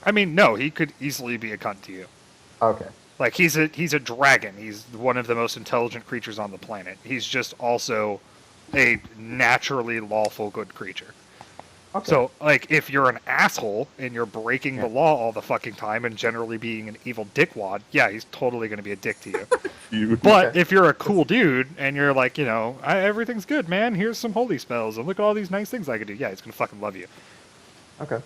I mean, no, he could easily be a cunt to you. Okay. Like he's a dragon. He's one of the most intelligent creatures on the planet. He's just also a naturally lawful good creature. Okay. So, like, if you're an asshole and you're breaking the law all the fucking time and generally being an evil dickwad, yeah, he's totally going to be a dick to you. You. But Okay. if you're a cool dude and you're like, everything's good, man. Here's some holy spells and look at all these nice things I can do. Yeah, he's going to fucking love you. Okay.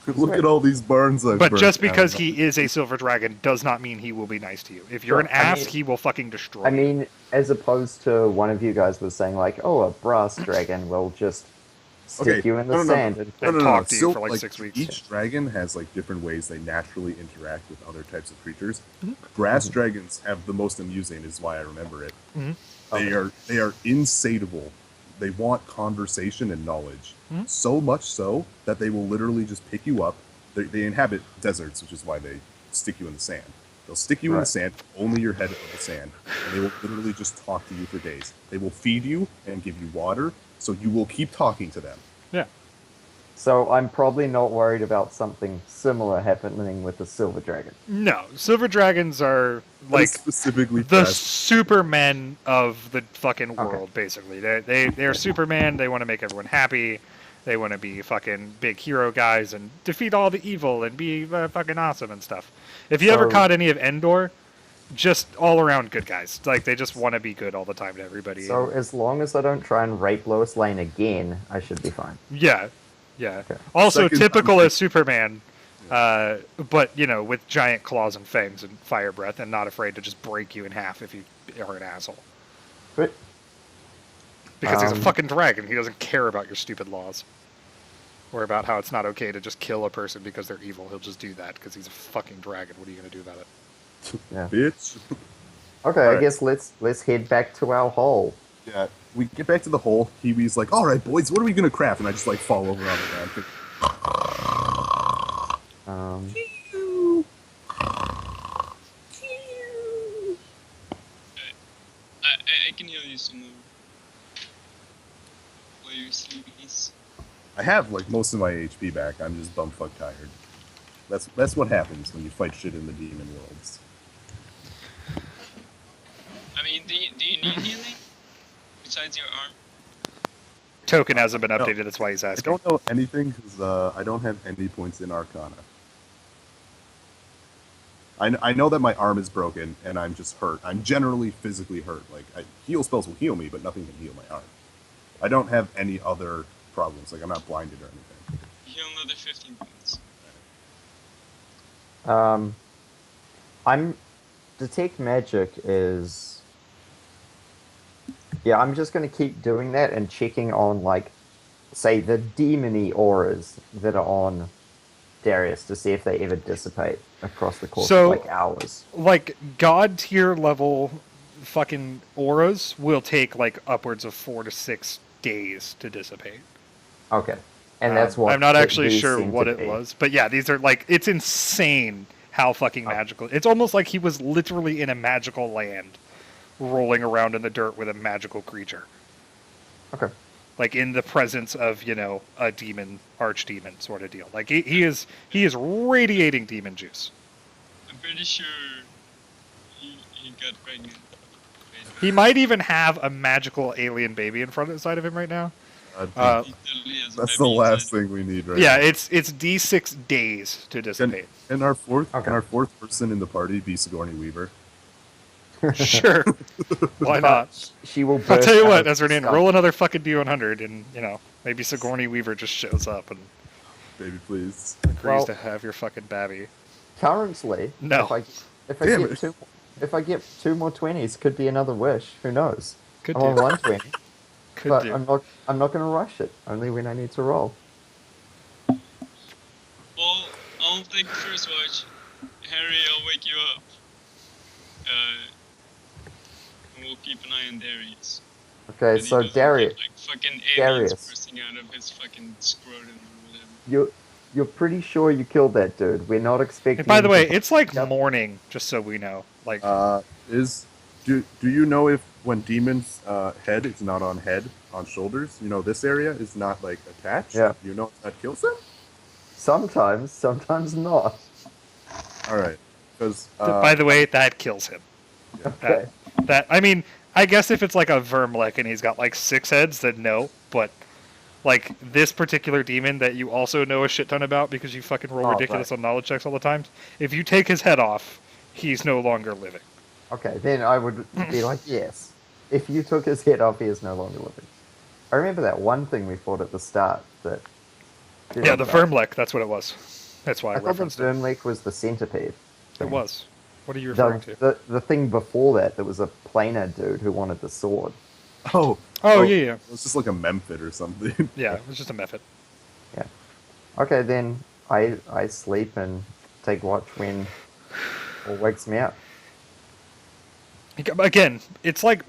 Look at all these barns I've But burnt just down. because he is a silver dragon does not mean he will be nice to you. If you're Sure, an ass, I mean- he will fucking destroy I you. mean, as opposed to one of you guys was saying, like, oh, a brass dragon will just stick you in the sand. And talk to you So, for like 6 weeks. Each dragon has like different ways they naturally interact with other types of creatures. Mm-hmm. Brass dragons have the most amusing, is why I remember it. Mm-hmm. They are insatiable. They want conversation and knowledge. Mm-hmm. So much so that they will literally just pick you up. They inhabit deserts, which is why they stick you in the sand. They'll stick you in the sand, only your head of the sand, and they will literally just talk to you for days. They will feed you and give you water, so you will keep talking to them. Yeah. So I'm probably not worried about something similar happening with the silver dragon. No, silver dragons are like specifically the brass. Supermen of the fucking world, basically. They're Superman. They want to make everyone happy. They want to be fucking big hero guys and defeat all the evil and be fucking awesome and stuff. If you ever caught any of Endor, just all around good guys. Like, they just want to be good all the time to everybody. So as long as I don't try and rape Lois Lane again, I should be fine. Yeah. Also, Second typical time. as Superman, but, with giant claws and fangs and fire breath and not afraid to just break you in half if you are an asshole. But Because he's a fucking dragon. He doesn't care about your stupid laws. Or about how it's not okay to just kill a person because they're evil. He'll just do that because he's a fucking dragon. What are you going to do about it? yeah. Bitch. Okay, Alright. I guess let's head back to our hole. Yeah, we get back to the hole. Kiwi's like, all right, boys, what are we going to craft? And I just, like, fall over on the ground. Um, I can heal you some more. While you're sleepies. I have, like, most of my HP back. I'm just bumfuck tired. That's what happens when you fight shit in the demon worlds. I mean, do you need healing? Besides your arm? Token hasn't been updated. That's why he's I asking. don't know anything because I don't have any points in Arcana. I know that my arm is broken and I'm just hurt. I'm generally physically hurt. Like, heal spells will heal me, but nothing can heal my arm. I don't have any other problems. Like, I'm not blinded or anything. Heal another 15 points. I'm detect magic is yeah, I'm just gonna keep doing that and checking on like say the demony auras that are on Darius to see if they ever dissipate across the course So- of like hours. Like, god tier level fucking auras will take, like, upwards of 4 to 6 days to dissipate. Okay. And that's what I'm not actually these sure seem what to it be. was. But yeah, these are, like, it's insane how fucking magical. It's almost like he was literally in a magical land rolling around in the dirt with a magical creature. Okay. Like, in the presence of, a demon, archdemon sort of deal. Like, he is radiating demon juice. I'm pretty sure he got pregnant. He might even have a magical alien baby in front of the side of him right now. He totally has a That's the baby last inside. thing we need, right? Yeah, now. it's D6 days to dissipate. Can our fourth Okay. person in the party be Sigourney Weaver? Sure. Why not? She will I'll burst tell you out what, of Ezrenin, scum. roll another fucking D100 and, maybe Sigourney Weaver just shows up and Baby, please. agrees Well- to have your fucking babby. Currently, No. Damn it. if I get two more 20s, could be another wish. Who knows? Could I'm on do. 120, Could but do. I'm not going to rush it. Only when I need to roll. Well, I'll take the first watch. Harry, I'll wake you up. And we'll keep an eye on Darius. Okay, That he so doesn't Darius, get, like, fucking aliens Darius. bursting out of his fucking scrotum or whatever. you're pretty sure you killed that dude. We're not expecting. And by the him way, to- it's like Yep. morning, just so we know. Like, Do you know if when demons head is not on head, on shoulders, this area is not like attached? Yeah. You know if that kills them? sometimes not. All right, because By the way, that kills him. Okay. I mean, I guess if it's like a Vermlick and he's got like 6 heads, then no. But like this particular demon that you also know a shit ton about because you fucking roll Oh, ridiculous right. on knowledge checks all the time. If you take his head off, he's no longer living. Okay, then I would be like, yes. If you took his head off, he is no longer living. I remember that one thing we fought at the start that. Yeah, the Vermlick. That's what it was. That's why I I thought the referenced it. Vermlek was the centipede. It thing. was. What are you referring to? The thing before that, there was a planar dude who wanted the sword. oh, Oh, yeah. it was just like a Memphit or something. Yeah, it was just a method. Yeah. Okay, then I sleep and take watch when or wakes me up. Again, it's like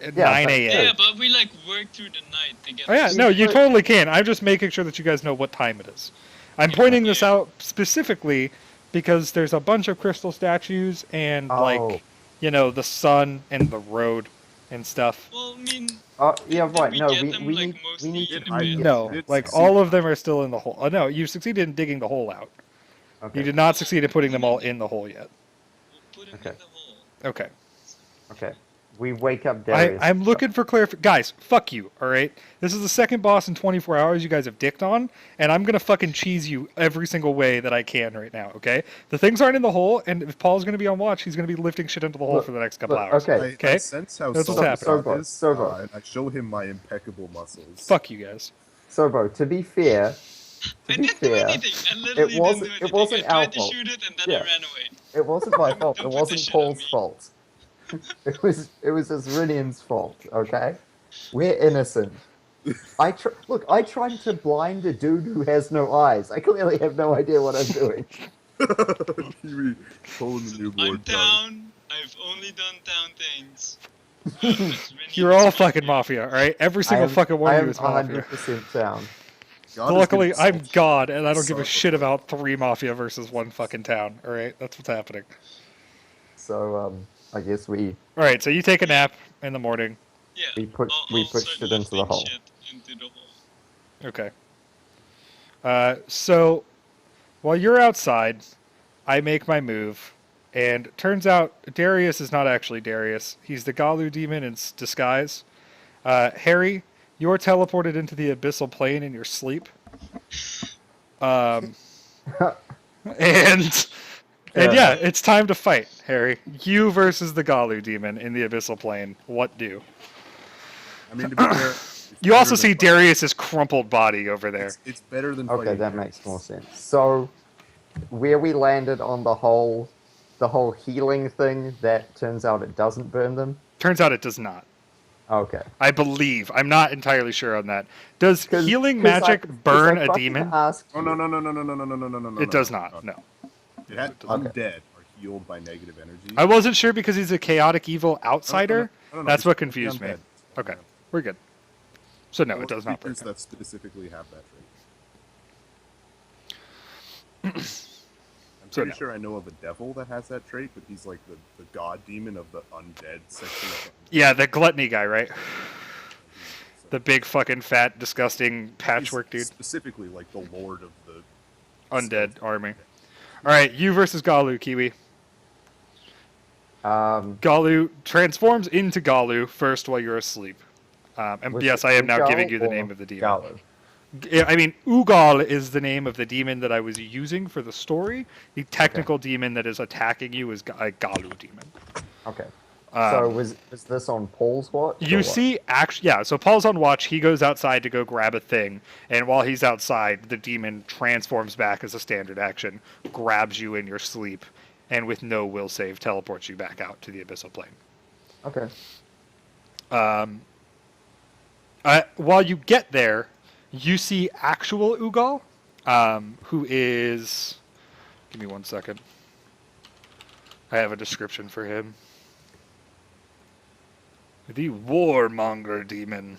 at Yeah, 9 but- a.m. Yeah, but we like work through the night to get. Oh yeah, this. no, you But- totally can. I'm just making sure that you guys know what time it is. I'm pointing this out specifically because there's a bunch of crystal statues and Oh. like, the sun and the road and stuff. Well, I mean, Oh, yeah, Did right. we No, get we, them, we like, need mostly we need in to the get bed? No, them. It's like succeed. all of them are still in the hole. Oh no, you succeeded in digging the hole out. Okay. You did not succeed in putting them all in the hole yet. we'll put him Okay. in the hole. Okay. Okay. We wake up Darius. I'm looking for clarification. Guys, fuck you, alright? This is the second boss in 24 hours you guys have dicked on, and I'm gonna fucking cheese you every single way that I can right now, okay? The things aren't in the hole, and if Paul's gonna be on watch, he's gonna be lifting shit into the hole Look, for the next couple look, hours. okay. I Okay? sense how That's what's Sobo happening. is, Sobo. and I show him my impeccable muscles. Fuck you guys. Sobo, to be fair, I be didn't do fair, anything. I literally wasn't- didn't do it anything. wasn't I tried our to fault. shoot it and then Yeah. I ran away. it wasn't my fault. Don't It put wasn't this shit on Paul's me. fault. It was Asrinian's fault. Okay, we're innocent. I tried to blind a dude who has no eyes. I clearly have no idea what I'm doing. Kiwi pulling the new I'm board card. down. I've only done down things. It's really You're all just fucking my- mafia, alright? Every single fucking one I of am you is mafia. 100% down. God is Luckily, getting I'm salty. God, and I don't give a Son shit of a- about 3 mafia versus 1 fucking town, alright? That's what's happening. So I guess we Alright, so you take a nap in the morning. Yeah. We put- I'll- we I'll pushed start it into the lifting hole. shit into the hole. Okay. So, while you're outside, I make my move, and turns out Darius is not actually Darius. He's the Galu demon in disguise. Harry, you're teleported into the abyssal plane in your sleep. And yeah, it's time to fight, Harry. You versus the Galu demon in the abyssal plane. What do? I mean, to be fair, it's You better also than see fighting- Darius's crumpled body over there. It's better than Okay, fighting that Darius. makes more sense. So, where we landed on the whole healing thing, that turns out it doesn't burn them. Turns out it does not. Okay. I believe. I'm not entirely sure on that. Does 'Cause- healing 'cause magic 'cause burn I a fucking demon? asked Oh no no no no no no no no no no no! It does not. No. It had Okay. undead are healed by negative energy. I wasn't sure because he's a chaotic evil outsider. No, That's it's what only confused me. undead. Okay, we're good. So no, Or it does not burn. creatures that specifically have that trait. I'm So pretty no. sure I know of a devil that has that trait, but he's like the god demon of the undead section of Yeah, the gluttony guy, right? So The big fucking fat disgusting he's patchwork dude. Specifically, like the lord of the Undead army. All right, you versus Galu, Kiwi. Galu transforms into Galu first while you're asleep. And was yes, it I am now Ugal giving you the or name of the demon. Galu? I mean, Ugal is the name of the demon that I was using for the story. The technical demon that is attacking you is a Galu demon. Okay. So Um, was this on Paul's watch? or You what? see, actually, yeah. So Paul's on watch. He goes outside to go grab a thing, and while he's outside, the demon transforms back as a standard action, grabs you in your sleep, and with no will save, teleports you back out to the abyssal plane. Okay. While you get there, you see actual Ugal, who is. Give me 1 second. I have a description for him. The Warmonger Demon.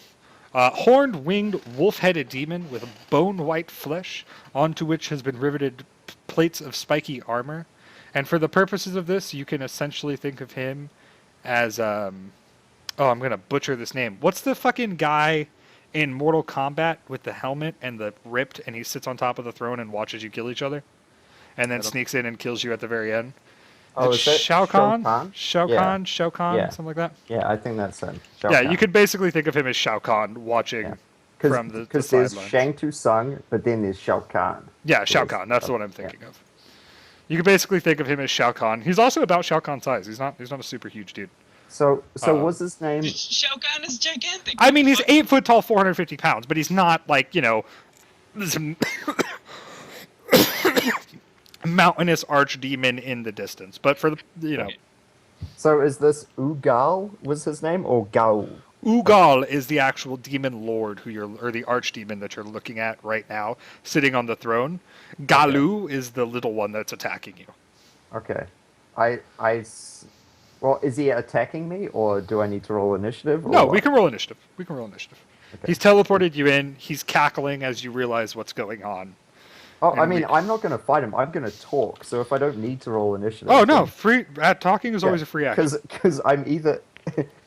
Horned, winged, wolf-headed demon with bone-white flesh, onto which has been riveted plates of spiky armor. And for the purposes of this, you can essentially think of him as, oh, I'm gonna butcher this name. What's the fucking guy in Mortal Kombat with the helmet and the ripped, and he sits on top of the throne and watches you kill each other? and then I don't- sneaks in and kills you at the very end. Oh, Is is it that Shao Kahn? Shao Yeah. Kahn? Shao Kahn? Yeah. Something like that? Yeah, I think that's him. Shao Yeah, Kahn. you could basically think of him as Shao Kahn watching Yeah. from the Because there's sidelines. Shang Tsung, but then there's Shao Kahn. Yeah, Shao Kahn. That's the one I'm thinking of. You could basically think of him as Shao Kahn. He's also about Shao Kahn's size. He's not a super huge dude. So was his name? Shao Kahn is gigantic. I mean, he's Fuck. 8 foot tall, 450 pounds, but he's not like, you know, this mountainous archdemon in the distance. But for the, you know, So is this Ugal was his name or Gao? Ugal is the actual demon lord or the archdemon that you're looking at right now, sitting on the throne. Galu is the little one that's attacking you. Okay. Well, is he attacking me or do I need to roll initiative? No, or we what? can roll initiative. We can roll initiative. Okay. He's teleported you in. He's cackling as you realize what's going on. Oh, I and mean, we- I'm not going to fight him. I'm going to talk. So if I don't need to roll initiative. Oh no, then- free talking is always a free action. Because I'm either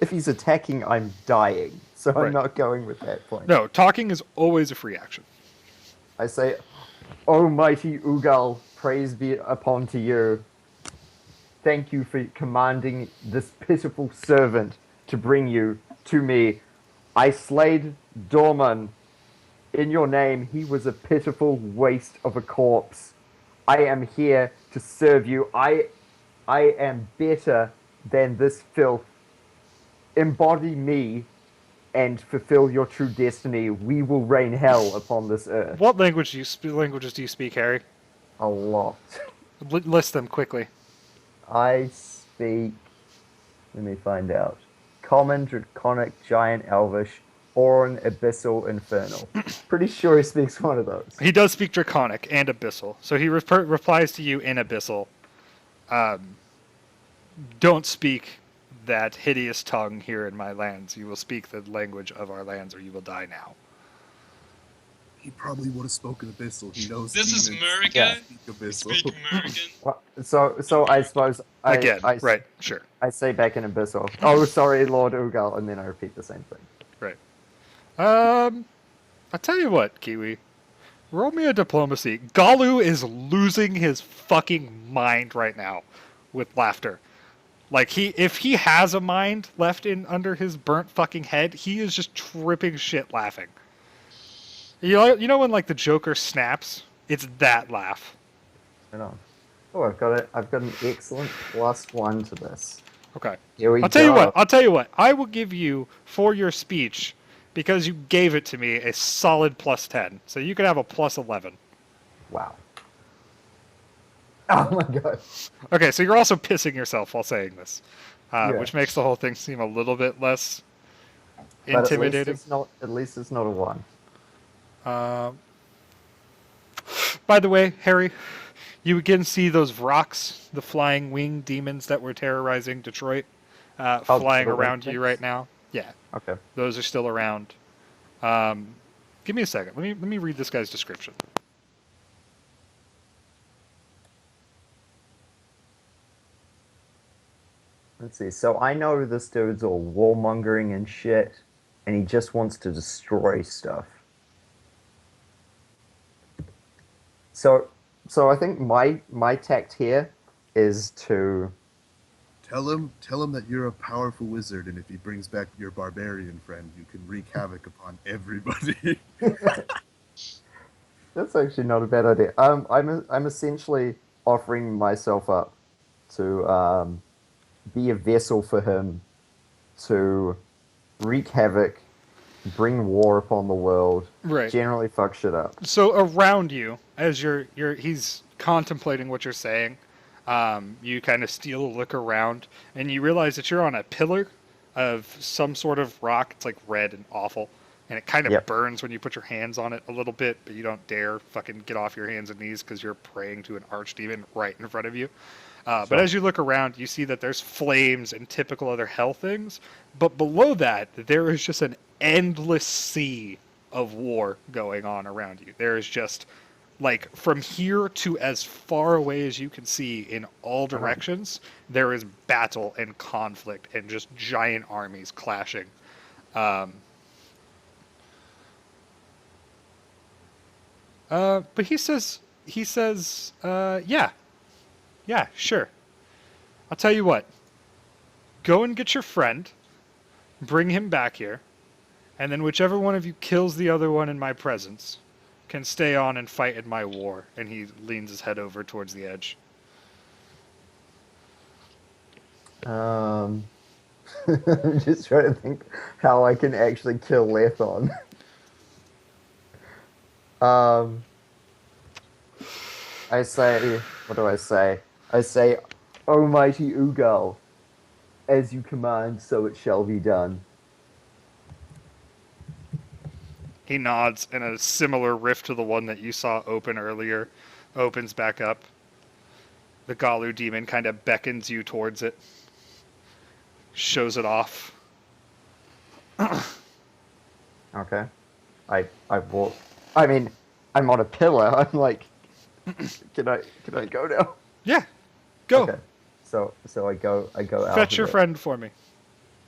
if he's attacking, I'm dying. So Right. I'm not going with that point. No, talking is always a free action. I say, "O mighty Ugal, praise be upon to you. Thank you for commanding this pitiful servant to bring you to me. I slayed Dorman. In your name, he was a pitiful waste of a corpse. I am here to serve you. I am better than this filth. Embody me and fulfill your true destiny. We will rain hell upon this earth." What languages do you speak, Harry? A lot. List them quickly. I speak. Let me find out. Common, Draconic, Giant, Elvish, Oran, Abyssal, Infernal. Pretty sure he speaks one of those. He does speak Draconic and Abyssal, so he replies to you in Abyssal. Don't speak that hideous tongue here in my lands. You will speak the language of our lands, or you will die now. He probably would have spoken Abyssal. He knows. This is demons America. Yeah. speak Abyssal. Speak American. Well, so I suppose Again, I right? Sure, I say back in Abyssal. Oh, sorry, Lord Ugal, and then I repeat the same thing. right. I'll tell you what, Kiwi. Roll me a diplomacy. Galu is losing his fucking mind right now with laughter. Like if he has a mind left in under his burnt fucking head, he is just tripping shit laughing. You know when like the Joker snaps? It's that laugh. Right on. Oh, I've got an excellent +1 to this. Okay. Here we I'll tell you go. what. I will give you for your speech, because you gave it to me, a solid +10. So you could have a +11. Wow. Oh my god. Okay, so you're also pissing yourself while saying this, Yeah. which makes the whole thing seem a little bit less But intimidating. At least it's not a 1. By the way, Harry, you again see those Vrox, the flying wing demons that were terrorizing Detroit, flying the around wing you things? right now. Yeah, Okay. those are still around. Give me a second. Let me read this guy's description. Let's see. So I know this dude's all warmongering and shit, and he just wants to destroy stuff. So I think my tact here is to Tell him that you're a powerful wizard, and if he brings back your barbarian friend, you can wreak havoc upon everybody. That's actually not a bad idea. I'm essentially offering myself up to be a vessel for him to wreak havoc, bring war upon the world, Right. generally fuck shit up. So around you, as he's contemplating what you're saying, you kind of steal a look around, and you realize that you're on a pillar of some sort of rock. It's like red and awful, and it kind of Yep. burns when you put your hands on it a little bit, but you don't dare fucking get off your hands and knees because you're praying to an archdemon right in front of you. But Sure. as you look around, you see that there's flames and typical other hell things, but below that, there is just an endless sea of war going on around you. There is just, like, from here to as far away as you can see in all directions, there is battle and conflict and just giant armies clashing. But he says, he says, yeah, sure. I'll tell you what. Go and get your friend, bring him back here, and then whichever one of you kills the other one in my presence can stay on and fight in my war. And he leans his head over towards the edge. I'm just trying to think how I can actually kill Lethon. I say, what do I say? I say, O mighty Ugal, as you command, so it shall be done. He nods, and a similar rift to the one that you saw open earlier opens back up. The Galu demon kind of beckons you towards it, shows it off. Okay. I walk. I mean, I'm on a pillar. I'm like, can I go now? Yeah, go. Okay. So I go out. Fetch of your it. friend for me.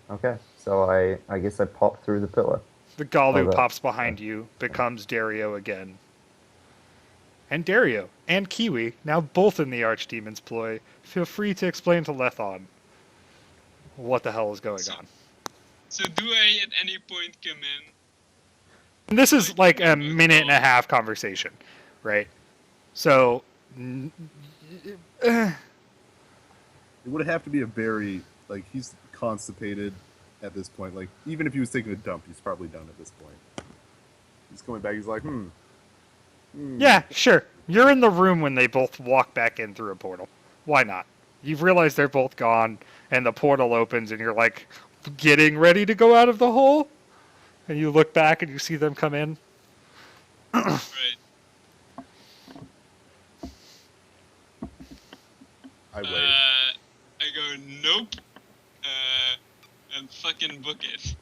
Okay. So I guess I pop through the pillar. The Galu Oh, pops behind you, becomes Dario again. And Dario and Kiwi, now both in the Archdemon's ploy, feel free to explain to Lethon what the hell is going on. So do I at any point come in? And this is like a minute and a half conversation, right? So, It would have to be a very, like, he's constipated at this point. Like, even if he was taking a dump, he's probably done at this point. He's coming back, he's like, yeah, sure. You're in the room when they both walk back in through a portal. Why not? You've realized they're both gone, and the portal opens, and you're like getting ready to go out of the hole, and you look back and you see them come in. Right. I wait. I go, nope. And fucking book it.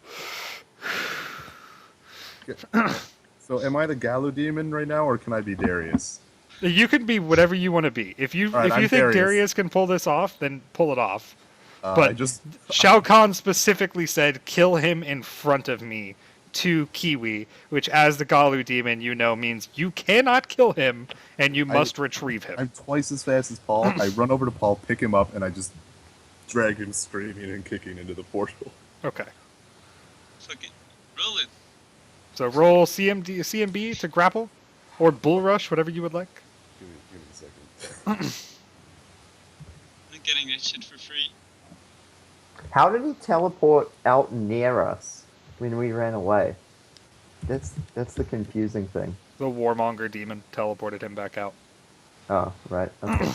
So am I the Galu demon right now, or can I be Darius? You can be whatever you want to be. If you All right, if you I'm think Darius. Darius can pull this off, then pull it off. I But just Shao Kahn specifically said, "Kill him in front of me." To Kiwi, which, as the Galu demon, you know means you cannot kill him and you must retrieve him. I'm twice as fast as Paul. I run over to Paul, pick him up, and I just drag him screaming and kicking into the portal. Okay. Fucking roll it. So roll CMB to grapple, or bull rush, whatever you would like. Give me a second. I'm getting that shit for free. How did he teleport out near us when we ran away? That's the confusing thing. The warmonger demon teleported him back out. Oh, right. Okay.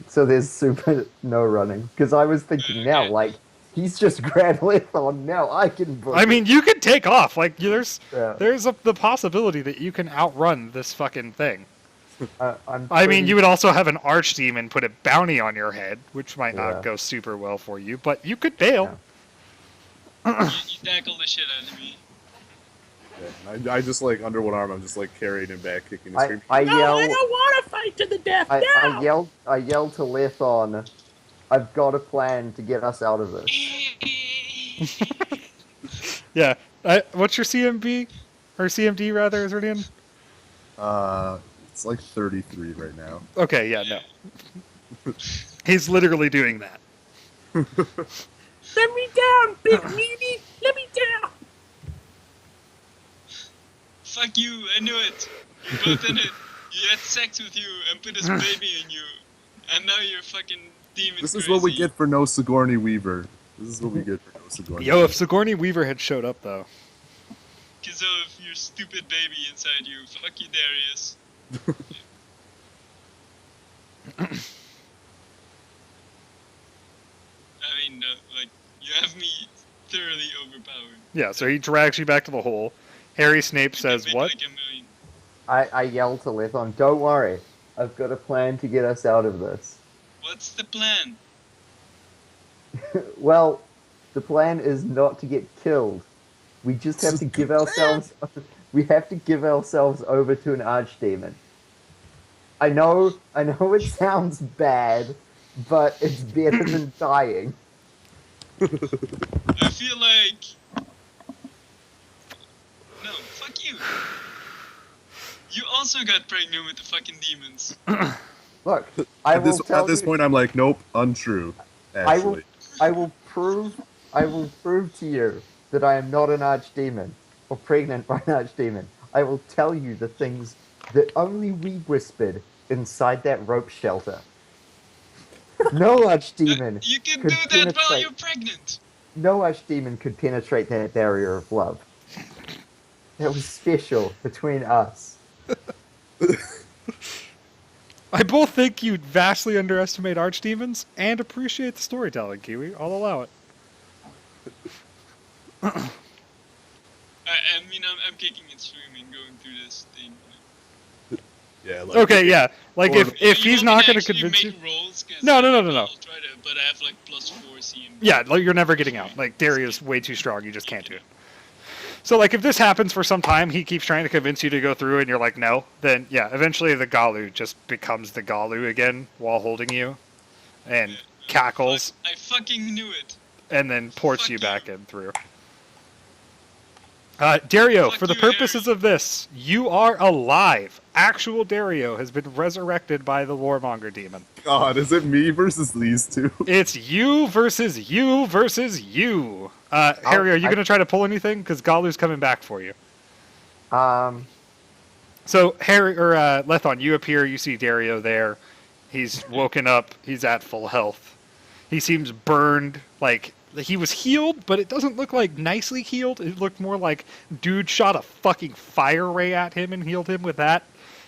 So there's super no running. Because I was thinking now, like, he's just Grand Lethon now. I can book I mean, you could take off. Like, there's Yeah. the possibility that you can outrun this fucking thing. I'm I mean, pretty- you would also have an archdemon put a bounty on your head, which might Yeah. not go super well for you, but you could bail. Yeah. You tackle the shit out of me. Yeah, and I just, like, under one arm, I'm just, like, carrying him back, kicking and I screaming. yell. I don't want to fight to the death. I now! yell to Lethon, I've got a plan to get us out of this. Yeah. What's your CMB? Or CMD, rather, Zerdian? It's like 33 right now. Okay, yeah, no. He's literally doing that. Let me down, big meaty. Let me down. Fuck you, I knew it. You're both in it. He had sex with you and put his baby in you. And now you're fucking demon This is crazy. what we get for no Sigourney Weaver. This is what we get for no Sigourney Yo, Weaver. if Sigourney Weaver had showed up, though. Because of your stupid baby inside you. Fuck you, Darius. I mean, like, you have me thoroughly overpowered. Yeah, so he drags you back to the hole. Harry Snape says, Make what? Like a million. I yell to Lethon, don't worry. I've got a plan to get us out of this. What's the plan? Well, the plan is not to get killed. We just have to give ourselves we have to give ourselves over to an archdemon. I know it sounds bad, but it's better than dying. I feel like... No, fuck you. You also got pregnant with the fucking demons. Look, I will tell At this you. point, I'm like, nope, untrue. I will. Actually, I will prove. I will prove to you that I am not an archdemon or pregnant by an archdemon. I will tell you the things that only we whispered inside that rope shelter. No archdemon You can could do that while penetrate. you're pregnant. No archdemon could penetrate that barrier of love. That was special between us. I both think you vastly underestimate archdemons and appreciate the storytelling, Kiwi. I'll allow it. I mean, I'm kicking and screaming going through this thing. yeah. Like, Okay, yeah. Like Or- if he's not going to actually convince you, make rolls, 'cause No, no, no, I- no, no. I'll try to, but I have like +4 CM. yeah, like, you're never getting out. Like Dario's way too strong. You just can't do it. So like if this happens for some time, he keeps trying to convince you to go through, and you're like no. Then yeah, eventually the Galu just becomes the Galu again while holding you, and Yeah. cackles, I fucking knew it. and then ports Fuck you you. back in through. Dario, Fuck for the you, purposes Harry. of this, you are alive. Actual Dario has been resurrected by the warmonger demon. God, is it me versus these two? It's you versus you versus you. Harry, are you going to try to pull anything? Because Galu's coming back for you. So, Harry, or Lethon, you appear, you see Dario there. He's woken up, he's at full health. He seems burned, like, he was healed, but it doesn't look like nicely healed. It looked more like dude shot a fucking fire ray at him and healed him with that.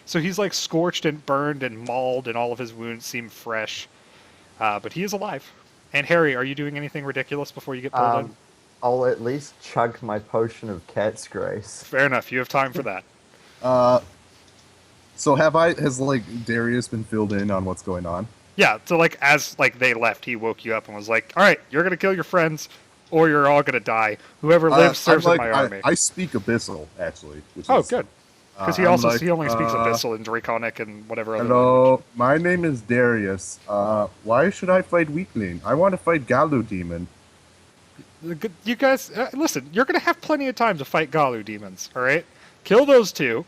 So he's like scorched and burned and mauled, and all of his wounds seem fresh. But he is alive. And Harry, are you doing anything ridiculous before you get pulled in? I'll at least chug my potion of cat's grace. Fair enough. You have time for that. So has like Darius been filled in on what's going on? Yeah. So like as like they left, he woke you up and was like, "All right, you're gonna kill your friends, or you're all gonna die. Whoever lives serves I'm in like, my army." I speak Abyssal actually. Which Oh, is, good. Because he I'm also like, he only speaks Abyssal and Draconic and whatever other. Hello, my name is Darius. Why should I fight Weakling? I want to fight Galu Demon. language. You guys, listen. You're gonna have plenty of time to fight Galu demons. All right, kill those two,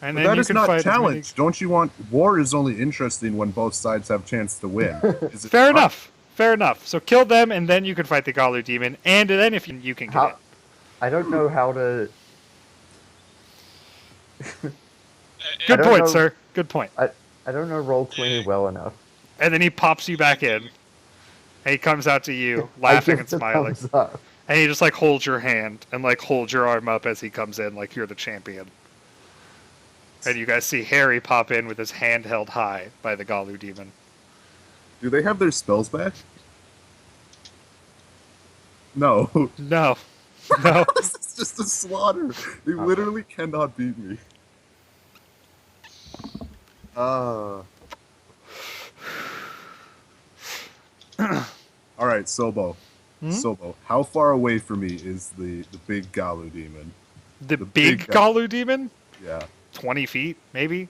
and But then that you is can not fight as many- challenge. Don't you want war? Is only interesting when both sides have chance to win. Is it Fair not? enough. Fair enough. So kill them, and then you can fight the Galu demon, and then if you can get How? it. I don't know how to. Good don't point, know. sir. Good point. I don't know Roll20 well enough. And then he pops you back in. And he comes out to you, I laughing give and the smiling. thumbs up. And he just like holds your hand and like holds your arm up as he comes in, like you're the champion. And you guys see Harry pop in with his hand held high by the Galu demon. Do they have their spells back? No. No. No. It's just a slaughter. They literally cannot beat me. Alright, Sobo. Hmm? Sobo, how far away from me is the big Galu demon? The The big big guy. Galu demon? Yeah. 20 feet, maybe?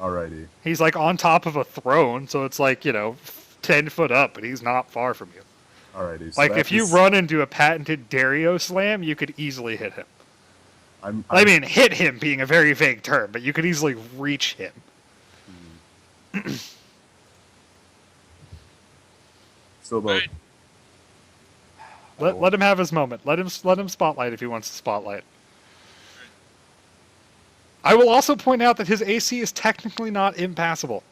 Alrighty. He's like on top of a throne, so it's like, 10 foot up, but he's not far from you. Alrighty. So Like, that if you is- run into a patented Dario slam, you could easily hit him. I I'm mean, hit him being a very vague term, but you could easily reach him. Sobo. Alright. Let him have his moment. Let him spotlight if he wants to spotlight. I will also point out that his AC is technically not impassable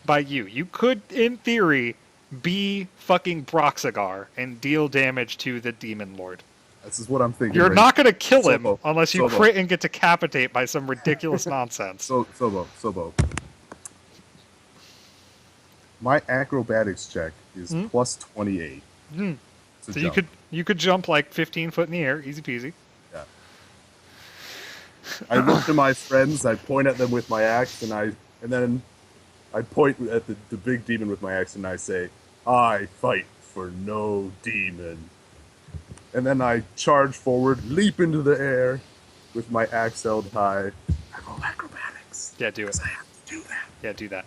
by you. You could, in theory, be fucking Broxigar and deal damage to the Demon Lord. This is what I'm thinking. You're right not going to kill him Sobo. unless you Sobo. crit and get decapitate by some ridiculous nonsense. Sobo. My acrobatics check is Hmm? plus 28. Hmm. to So jump. you could jump like 15 foot in the air, easy peasy. Yeah. I look to my friends, I point at them with my axe, and then I point at the big demon with my axe, and I say, "I fight for no demon." And then I charge forward, leap into the air, with my axe held high. I roll acrobatics. Yeah, do it. 'Cause I have to do that. Yeah, do that.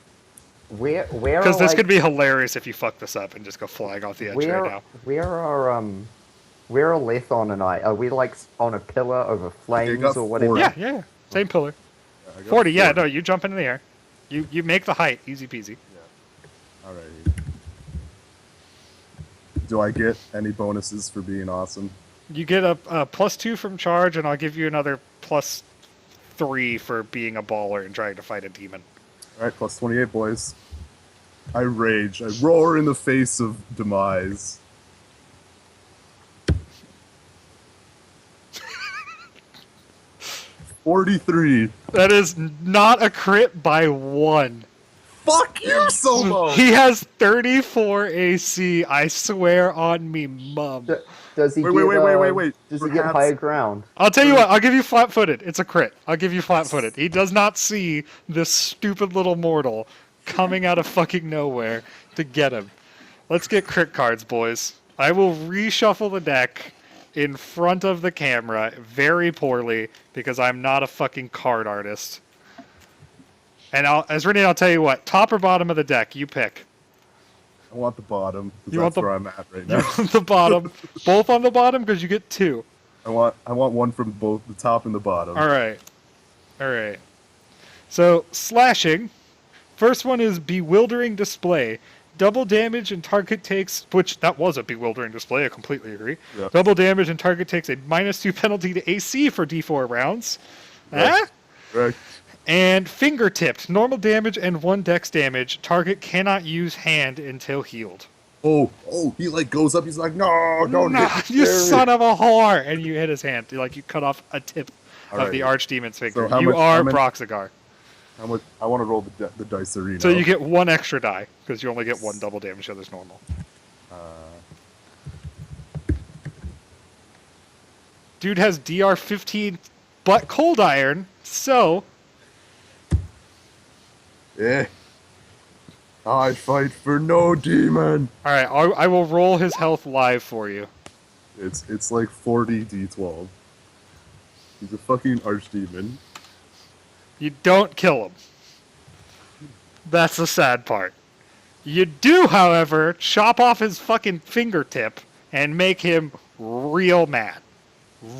Where Because are, this like, could be hilarious if you fuck this up and just go flying off the edge right now. where are Lethon and I? Are we like on a pillar over flames got or whatever? four. Yeah, yeah, yeah. Same pillar. I got 40, yeah, no, you jump into the air. You make the height, easy peasy. Alrighty. Do I get any bonuses for being awesome? You get a +2 from charge, and I'll give you another +3 for being a baller and trying to fight a demon. Alright, plus 28, boys. I rage. I roar in the face of demise. $43. That is not a crit by 1. Fuck you, Solo! He has 34 AC, I swear on me, mum. Does he Wait, get, wait. Does he get Perhaps- higher ground? I'll tell you what, I'll give you flat-footed. It's a crit. I'll give you flat-footed. He does not see this stupid little mortal coming out of fucking nowhere to get him. Let's get crit cards, boys. I will reshuffle the deck in front of the camera very poorly because I'm not a fucking card artist. And I'll tell you what, top or bottom of the deck, you pick. I want the bottom, You because want that's where I'm at right You now. want the bottom. Both on the bottom because you get 2. I want one from both the top and the bottom. Alright. Alright. So, slashing. First one is Bewildering Display. Double damage and target takes, which that was a bewildering display, I completely agree. Yeah. Double damage and target takes a -2 penalty to AC for D4 rounds. Right. Ah? Right. And fingertipped. Normal damage and 1 dex damage. Target cannot use hand until healed. Oh, he like goes up, he's like, no, don't Nah, hit you me. son of a whore! And you hit his hand. You cut off a tip of the Alright. Archdemon's finger. So how You much- are how many- Broxigar. I want to roll the dice arena. So you get 1 extra die, because you only get 1 double damage, the other's normal. Dude has DR15 but cold iron, so Eh. I fight for no demon. alright, I will roll his health live for you. It's like 40 d12. He's a fucking archdemon. You don't kill him. That's the sad part. You do, however, chop off his fucking fingertip and make him real mad.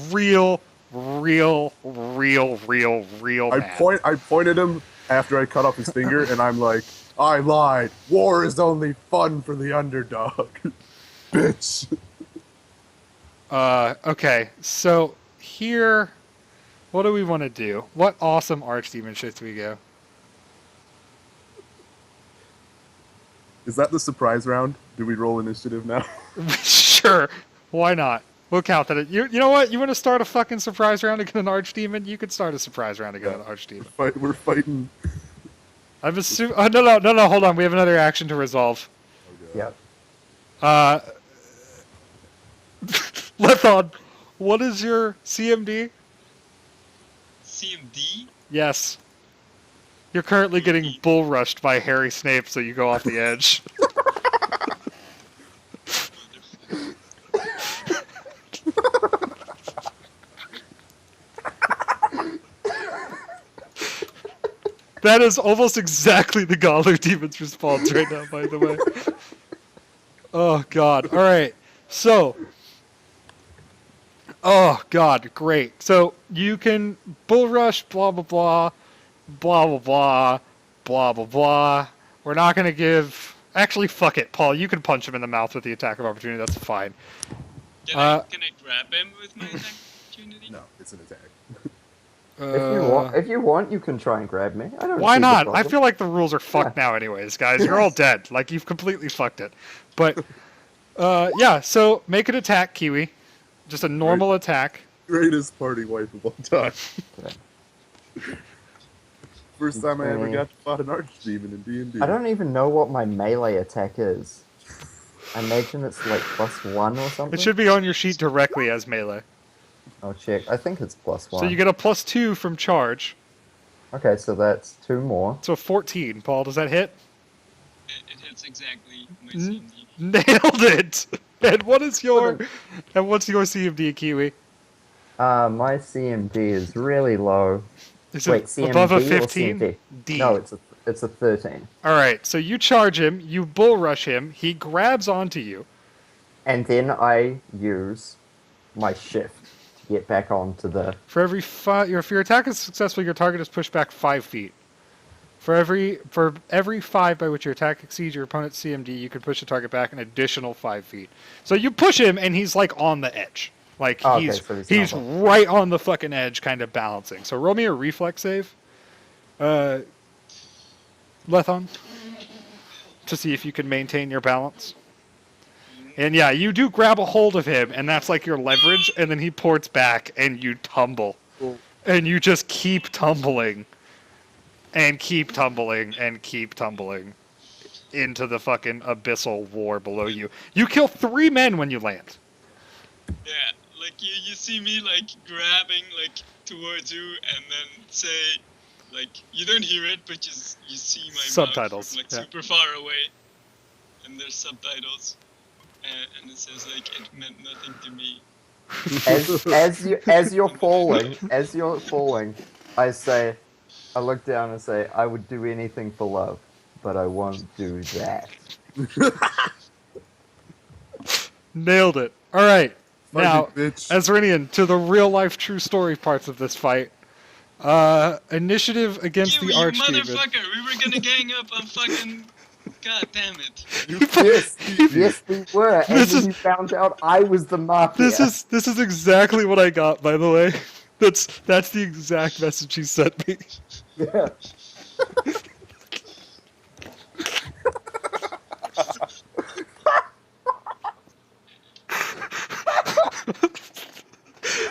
Real mad. I pointed him after I cut off his finger, and I'm like, I lied. War is only fun for the underdog. Bitch. Okay, so here, what do we want to do? What awesome archdemon shit do we go? Is that the surprise round? Do we roll initiative now? Sure, why not? We'll count that. You know what? You want to start a fucking surprise round against an archdemon? You could start a surprise round against an archdemon. We're fighting. I'm assuming. Oh, no, hold on. We have another action to resolve. Yep. Lethon, what is your CMD? CMD? Yes. You're currently getting bull rushed by Harry Snape, so you go off the edge. That is almost exactly the Gobbler Demon's response right now, by the way. Oh, God. All right. So. Oh, God. Great. So, you can bull rush, blah, blah, blah, blah, blah, blah, blah, blah, blah. We're not going to give... Actually, fuck it. Paul, you can punch him in the mouth with the attack of opportunity. That's fine. Can I grab him with my attack opportunity? No, it's an attack. If you want, you can try and grab me. I don't. Why see the not? I problem. feel like the rules are fucked now anyways, guys. You're all dead. Like, you've completely fucked it. But, yeah, so make an attack, Kiwi. Just a normal attack. Greatest party wife of all time. First time I ever got to fight an archdemon in D&D. I don't even know what my melee attack is. I imagine it's like +1 or something. It should be on your sheet directly as melee. I'll check. I think it's +1. So you get a +2 from charge. Okay, so that's 2 more. So 14. Paul, does that hit? It hits exactly my CMD. Nailed it! And what's your CMD, Kiwi? My CMD is really low. Is Wait, it CMD above a or 15? CMD? D. No, it's a 13. Alright, so you charge him, you bull rush him, he grabs onto you. And then I use my shift to get back onto the. For every if your attack is successful, your target is pushed back 5 feet. For every 5 by which your attack exceeds your opponent's CMD, you can push the target back an additional 5 feet. So you push him, and he's like on the edge. Like Oh, okay, he's so he's not on. right on the fucking edge, kind of balancing. So roll me a reflex save, Lethon, to see if you can maintain your balance. And yeah, you do grab a hold of him, and that's like your leverage, and then he ports back, and you tumble. Cool. And you just keep tumbling. And keep tumbling, and keep tumbling. Into the fucking abyssal war below you. You kill 3 men when you land. Yeah, like you see me like grabbing like towards you, and then say, like you don't hear it, but you see my Subtitles, mouth from, like yeah. super far away, and there's subtitles, and it says like it meant nothing to me. As you're falling, I look down and say, I would do anything for love, but I won't do that. Nailed it. Alright. Fight Now, me, bitch. Azrinian, to the real life true story parts of this fight. Initiative against You the Archdemon. motherfucker! We were gonna gang up on fucking. God damn it! Yes, we were, and This then is- you found out I was the mafia. This is exactly what I got, by the way. That's the exact message he sent me. Yeah.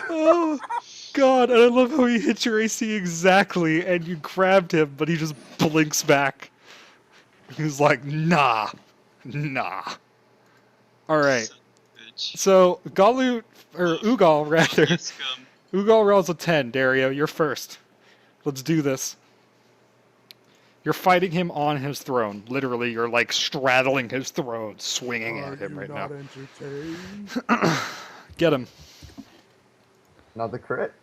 Oh god, and I love how he hit your AC exactly, and you grabbed him, but he just blinks back. He's like, nah. Alright. Son of a bitch. So Galut or Ugal rather. You scum. Ugal rolls a 10, Dario, you're first. Let's do this. You're fighting him on his throne. Literally, you're like straddling his throne, swinging at him right now. Get him. Another crit.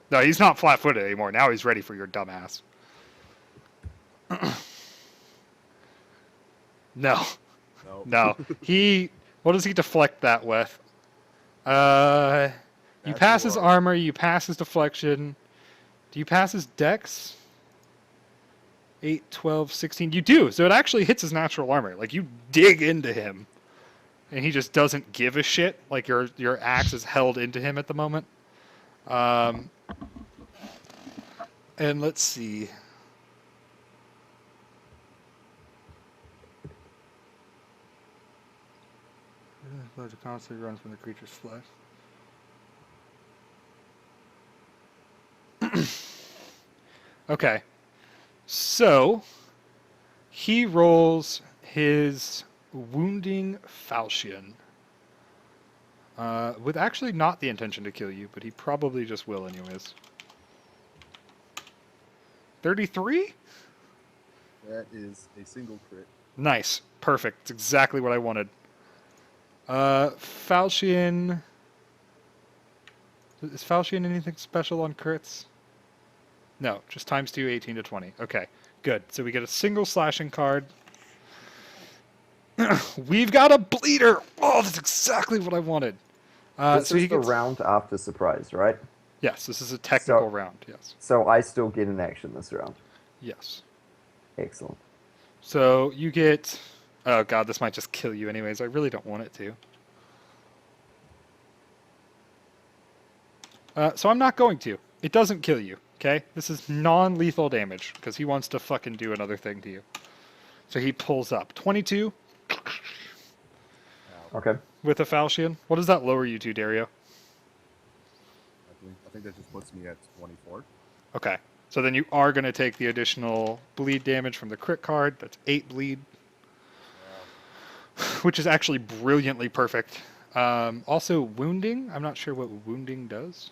No, he's not flat-footed anymore. Now he's ready for your dumbass. No. No. What does he deflect that with? You pass his Natural armor, you pass his deflection. Do you pass his dex? 8, 12, 16. You do, so it actually hits his natural armor. Like, you dig into him. And he just doesn't give a shit. Like, your axe is held into him at the moment. And let's see. Blood constantly runs from the creature's flesh. Okay. So, he rolls his wounding falchion. With actually not the intention to kill you, but he probably just will anyways. 33? That is a single crit. Nice. Perfect. It's exactly what I wanted. Falchion... Is Falchion anything special on crits? No, just times 2, 18 to 20. Okay, good. So we get a single slashing card. We've got a bleeder! Oh, that's exactly what I wanted. This so is he the gets... round after surprise, right? Yes, this is a technical So- round, yes. So I still get an action this round. Yes. Excellent. So you get... Oh god, this might just kill you anyways. I really don't want it to. So I'm not going to. It doesn't kill you, okay? This is non-lethal damage, because he wants to fucking do another thing to you. So he pulls up. 22 Okay. with a falchion. What does that lower you to, Dario? I think that just puts me at 24. Okay. So then you are going to take the additional bleed damage from the crit card. That's 8 bleed. Which is actually brilliantly perfect. Also, wounding. I'm not sure what wounding does.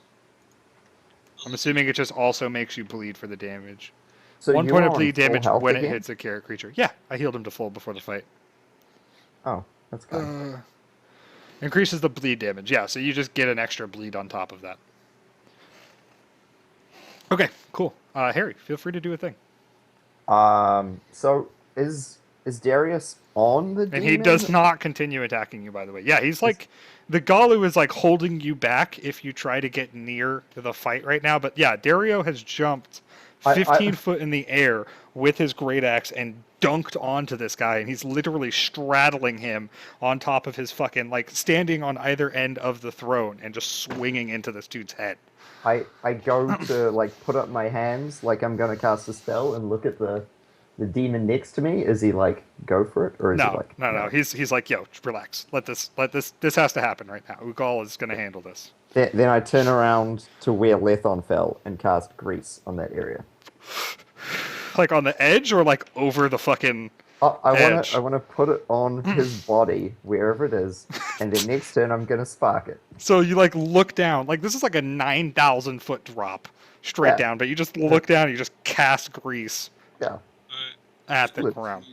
I'm assuming it just also makes you bleed for the damage. So 1 you point are of on bleed full damage health when again? it hits a carrot creature. Yeah, I healed him to full before the fight. Oh, that's kind. Increases the bleed damage. Yeah, so you just get an extra bleed on top of that. Okay, cool. Harry, feel free to do a thing. So is Is Darius on the And demon? he does not continue attacking you, by the way. Yeah, he's like, the Galu is like holding you back if you try to get near the fight right now. But yeah, Dario has jumped 15 foot in the air with his great axe and dunked onto this guy, and he's literally straddling him on top of his fucking, like, standing on either end of the throne and just swinging into this dude's head. I go to like put up my hands like I'm gonna cast a spell and look at the demon next to me. Is he like go for it, or is he No, like no. He's like, yo, relax. This has to happen right now. Ugal is gonna handle this. Then I turn around to where Lethon fell and cast grease on that area. Like on the edge or like over the fucking edge? I wanna put it on his body wherever it is, and then next turn I'm gonna spark it. So you like look down, like this is like a 9,000 foot drop straight down, but you just look down and you just cast grease Yeah. at the ground.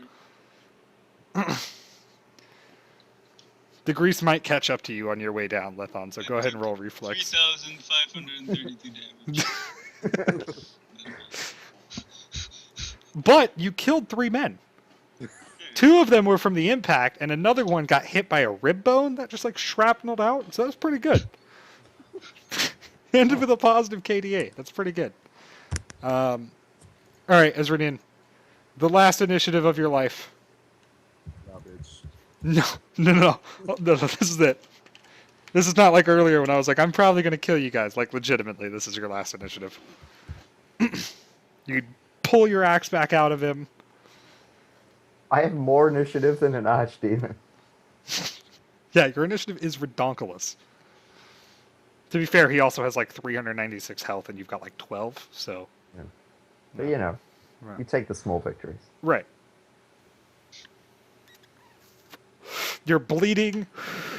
The grease might catch up to you on your way down, Lethon, so go ahead and roll reflex. 3,532 damage. But you killed 3 men. 2 of them were from the impact, and another one got hit by a rib bone that just like shrapneled out, so that's pretty good. Ended with a positive KDA. That's pretty good. All right, Ezranian, the last initiative of your life. Nah, bitch. No. This is it. This is not like earlier when I was like, I'm probably going to kill you guys. Like, legitimately, this is your last initiative. You pull your axe back out of him. I have more initiative than an archdemon. Yeah, your initiative is redonkulous. To be fair, he also has like 396 health, and you've got like 12, so... Yeah. But you know, Right. you take the small victories. Right. You're bleeding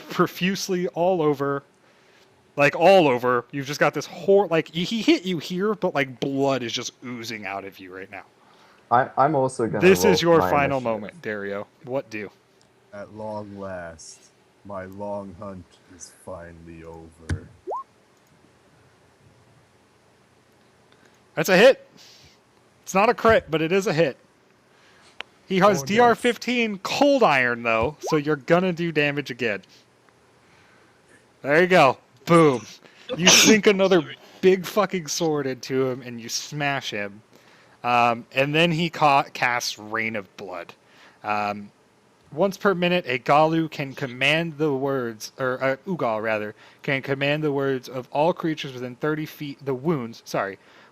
profusely all over. Like, all over. You've just got this like, he hit you here, but like blood is just oozing out of you right now. I'm also gonna. This roll is your my final initiative. moment, Dario. What do? At long last, my long hunt is finally over. That's a hit. It's not a crit, but it is a hit. He has Oh, DR-15 cold iron, though, so you're gonna do damage again. There you go. Boom. You sink another big fucking sword into him, and you smash him. And then he casts Rain of Blood. Once per minute, a Galu can command the words, or Ugal rather, can command the words of all creatures within 30 feet,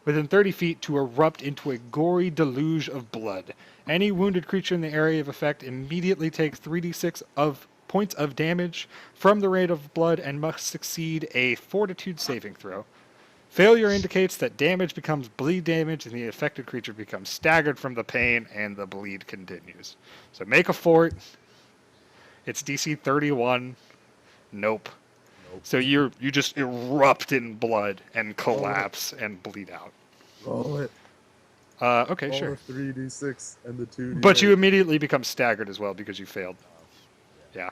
within 30 feet to erupt into a gory deluge of blood. Any wounded creature in the area of effect immediately takes 3d6 of points of damage from the rate of blood and must succeed a fortitude saving throw. Failure indicates that damage becomes bleed damage and the affected creature becomes staggered from the pain and the bleed continues. So make a fort. It's DC 31. Nope. So you just erupt in blood and collapse and bleed out. Roll it. Okay, Roll sure. the 3d6 and the 2d8. But you immediately become staggered as well because you failed. Yeah.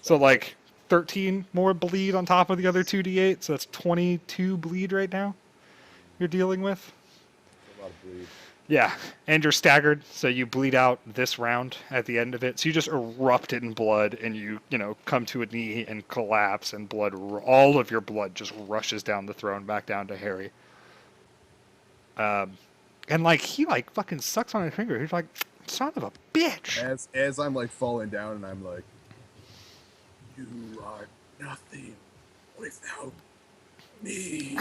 So like 13 more bleed on top of the other 2d8, so that's 22 bleed right now you're dealing with. A lot of bleed. Yeah, and you're staggered, so you bleed out this round at the end of it. So you just erupt in blood, and you come to a knee and collapse, and all of your blood just rushes down the throne back down to Harry. And like he like fucking sucks on his finger. He's like, son of a bitch. As I'm like falling down and I'm like, you are nothing without me.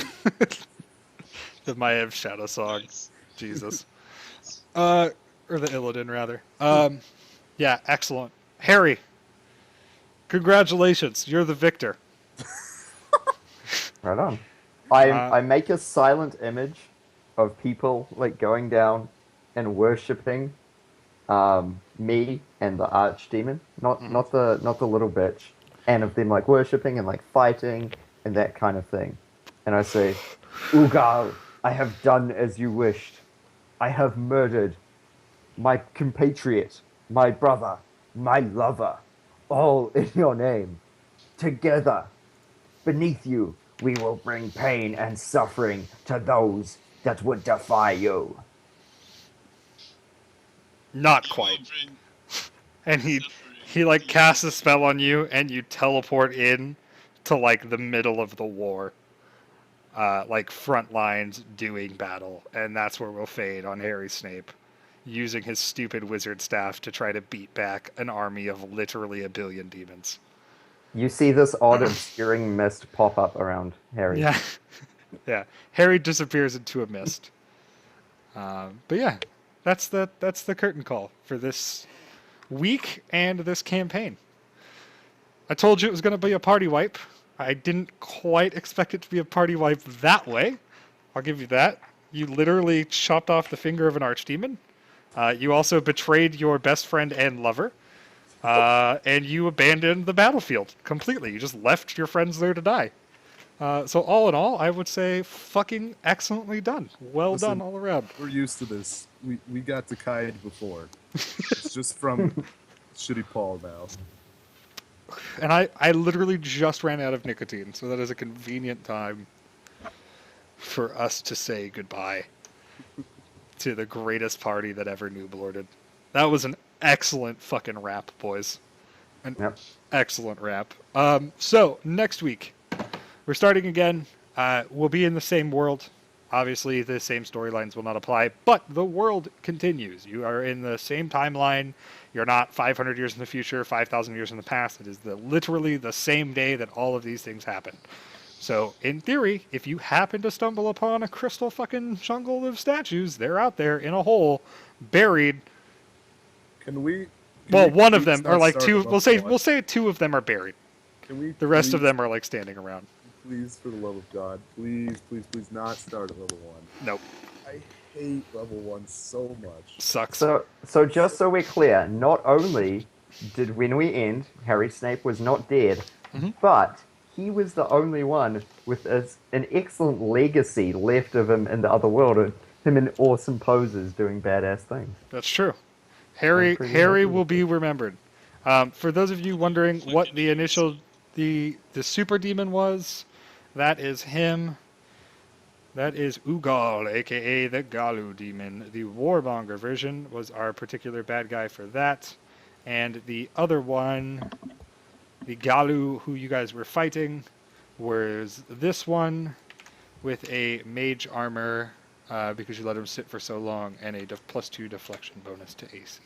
The Maev Shadow Song. Nice. Jesus. Or the Illidan, rather. Yeah, excellent. Harry, congratulations. You're the victor. Right on. I make a silent image of people like going down and worshipping me and the archdemon, not the little bitch, and of them like worshipping and like fighting and that kind of thing. And I say, Ugal, I have done as you wished. I have murdered my compatriot, my brother, my lover, all in your name. Together, beneath you, we will bring pain and suffering to those that would defy you. Not He will quite. bring And he suffering like to casts a spell on you, and you teleport in to like the middle of the war, like front lines doing battle, and that's where we'll fade on Harry Snape, using his stupid wizard staff to try to beat back an army of literally 1 billion demons. You see this odd obscuring mist pop up around Harry. Yeah, yeah. Harry disappears into a mist. But yeah, that's the curtain call for this week and this campaign. I told you it was going to be a party wipe. I didn't quite expect it to be a party wipe that way. I'll give you that. You literally chopped off the finger of an archdemon. You also betrayed your best friend and lover. And you abandoned the battlefield completely. You just left your friends there to die. So all in all, I would say fucking excellently done. Well Listen, done all around. We're used to this. We got to Kaid before. It's just from shitty Paul now. And I literally just ran out of nicotine, so that is a convenient time for us to say goodbye to the greatest party that ever Nooblorded. That was an excellent fucking rap, boys. An excellent rap. So, next week, we're starting again. We'll be in the same world. Obviously, the same storylines will not apply, but the world continues. You are in the same timeline. You're not 500 years in the future, 5,000 years in the past. It is literally the same day that all of these things happen. So, in theory, if you happen to stumble upon a crystal fucking jungle of statues, they're out there in a hole, buried. Can we? Well, we one of please them, not or like start two. at We'll say level one? 2 of them are buried. Can we? The rest of please- them are like standing around. Please, for the love of God, please, please, please, not start at level 1. Nope, I hate level 1 so much. sucks. So just so we're clear, not only did when we end, Harry Snape was not dead, but he was the only one with an excellent legacy left of him in the other world, of him in awesome poses doing badass things. That's true. Harry pretty happy will with be remembered. For those of you wondering what the initial the super demon was, that is him. That is Ugal, aka the Galu demon. The Warmonger version was our particular bad guy for that. And the other one, the Galu who you guys were fighting, was this one with a mage armor because you let him sit for so long, and a +2 deflection bonus to AC.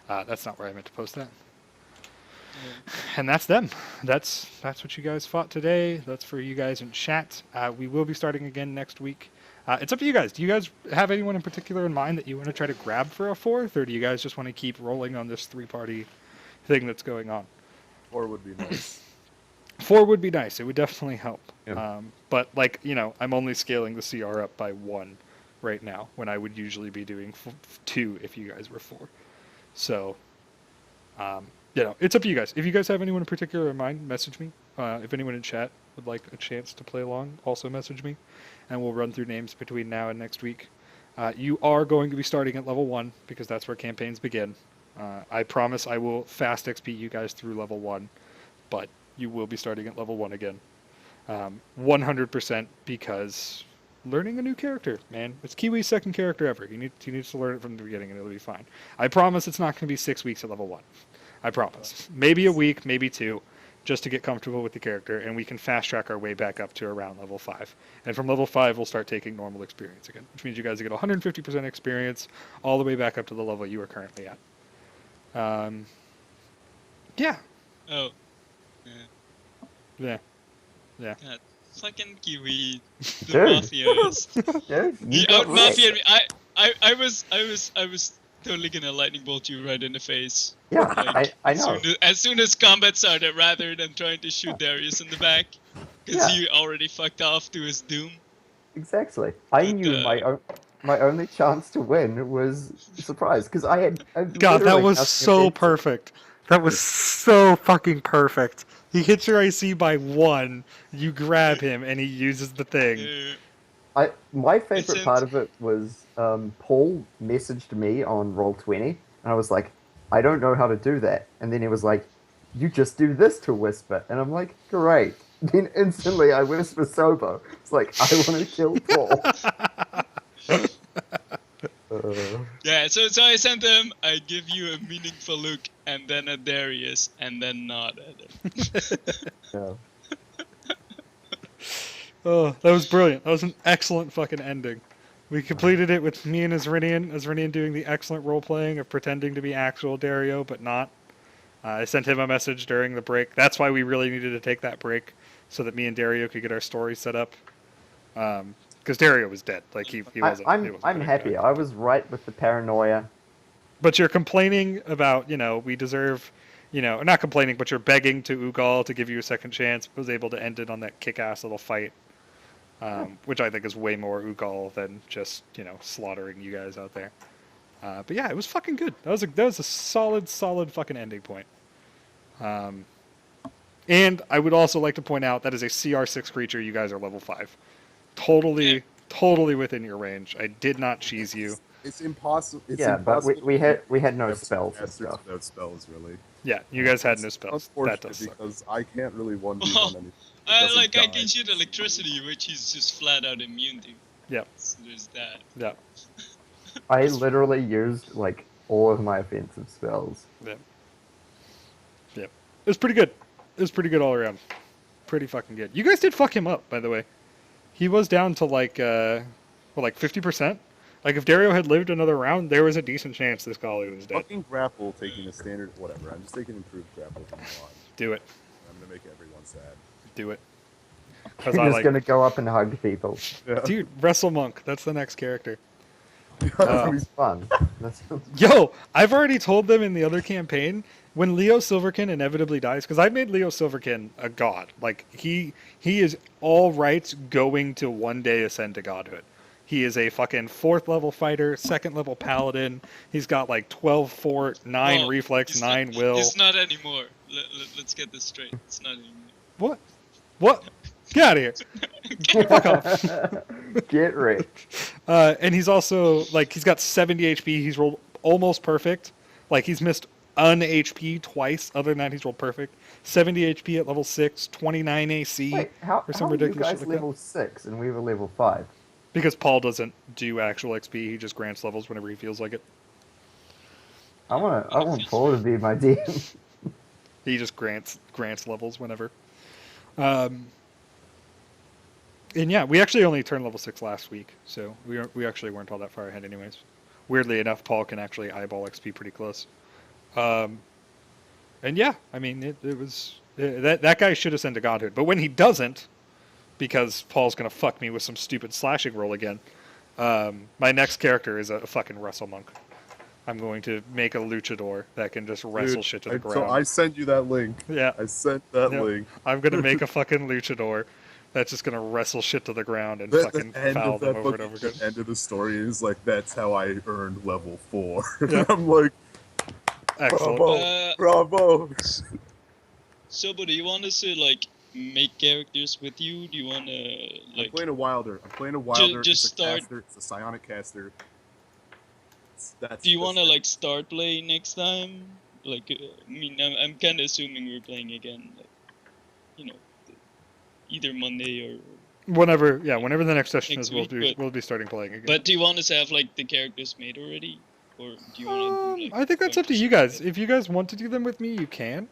That's not where I meant to post that. And that's them. That's what you guys fought today. That's for you guys in chat. We will be starting again next week. It's up to you guys. Do you guys have anyone in particular in mind that you want to try to grab for a 4th, or do you guys just want to keep rolling on this 3-party thing that's going on? 4 would be nice. 4 would be nice. It would definitely help. Yeah. But like, I'm only scaling the CR up by 1 right now, when I would usually be doing 2 if you guys were 4. So, it's up to you guys. If you guys have anyone in particular in mind, message me. If anyone in chat would like a chance to play along, also message me, and we'll run through names between now and next week. You are going to be starting at level 1, because that's where campaigns begin. I promise I will fast XP you guys through level 1, but you will be starting at level 1 again. 100% because learning a new character, man. It's Kiwi's second character ever. He needs to learn it from the beginning, and it'll be fine. I promise it's not going to be 6 weeks at level 1. I promise. Maybe a week, maybe 2, just to get comfortable with the character, and we can fast track our way back up to around level 5. And from level 5, we'll start taking normal experience again, which means you guys get 150% experience all the way back up to the level you are currently at. Yeah. Oh. Yeah. God, fucking Kiwi. The Dude. mafias. Dude, you He got out wrecked. mafiaed me. I was totally gonna lightning bolt you right in the face. Yeah, Like, I know. As soon as combat started, rather than trying to shoot Darius in the back, because Yeah. he already fucked off to his doom. Exactly. I knew my only chance to win was surprise, because I had God, that literally was nothing so against it. perfect. That was so fucking perfect. He hits your AC by 1, you grab him, and he uses the thing. My favorite Vincent. part of it was Paul messaged me on Roll20, and I was like, I don't know how to do that. And then he was like, you just do this to whisper. And I'm like, great. Then instantly I whisper Sobo. It's like, I want to kill Paul. Yeah, so I sent them, I give you a meaningful look, and then at Darius, and then not at him. Yeah. Oh, that was brilliant. That was an excellent fucking ending. We completed it with me and Azrinian doing the excellent role playing of pretending to be actual Dario, but not. I sent him a message during the break. That's why we really needed to take that break, so that me and Dario could get our story set up. Because Dario was dead. Like he wasn't. He wasn't I'm the good happy. guy. I was right with the paranoia. But you're complaining about, we deserve, not complaining, but you're begging to Ugal to give you a second chance. Was able to end it on that kick-ass little fight, which I think is way more Ugal than just, slaughtering you guys out there. But yeah, it was fucking good. That was a solid fucking ending point. And I would also like to point out that is a CR6 creature. You guys are level 5. Totally within your range. I did not cheese you. It's impossible. It's Yeah, but impossible we had no to have spells and casters stuff. without spells, really. Yeah, you guys had no It's spells. That unfortunate does suck. because I can't really one v Oh, one anything. It doesn't I die. can shoot electricity, which he's just flat out immune to. Yep. So there's that. Yeah. I literally used like all of my offensive spells. Yep. Yep. It was pretty good. It was pretty good all around. Pretty fucking good. You guys did fuck him up, by the way. He was down to like 50%. Like if Dario had lived another round, there was a decent chance this golly was dead. Fucking grapple taking a standard whatever. I'm just taking improved grapple from now on. Do it. I'm gonna make everyone sad. Do it. I'm Because I just like, gonna go up and hug people. Yeah. dude, Wrestle Monk. That's the next character. It's fun. That's Yo, I've already told them in the other campaign when Leo Silverkin inevitably dies, because I made Leo Silverkin a god. Like he is all right going to one day ascend to godhood. He is a fucking 4th level fighter, 2nd level paladin. He's got like 12 fort, 9 Well, reflex, he's 9 not, will. It's not anymore. Let's get this straight. It's not anymore. What? Get out of here. Fuck off. Get wrecked. And he's also, like, he's got 70 HP. He's rolled almost perfect. Like, he's missed un HP twice. Other than that, he's rolled perfect. 70 HP at level 6, 29 AC. Wait, how or some are you ridiculous guys shit like level 6 and we were level 5? Because Paul doesn't do actual XP. He just grants levels whenever he feels like it. I want Paul to be my DM. He just grants levels whenever. And yeah, we actually only turned level 6 last week, so we actually weren't all that far ahead anyways. Weirdly enough, Paul can actually eyeball XP pretty close. And yeah, I mean, it was... that guy should ascend to godhood. But when he doesn't, because Paul's going to fuck me with some stupid slashing roll again, my next character is a fucking Wrestle Monk. I'm going to make a luchador that can just wrestle Dude, shit to the ground. So I sent you that link. Yeah. I sent that Yep. link. I'm going to make a fucking luchador that's just going to wrestle shit to the ground and The fucking end foul of them that over book, and over again. the end of the story is like, that's how I earned level 4. Yeah. I'm like, Excellent. bravo, bravo. So, but do you want us to like make characters with you? Do you want to I'm like? playing a Wilder. just it's a start- caster. It's a psionic caster. Do you want to like start playing next time? Like, I mean, I'm kind of assuming we're playing again. Like, either Monday or. Whenever the next session Next is, week, we'll be starting playing again. But do you want us to have like the characters made already, or do you want to? I think that's up to you guys. If you guys want to do them with me, you can.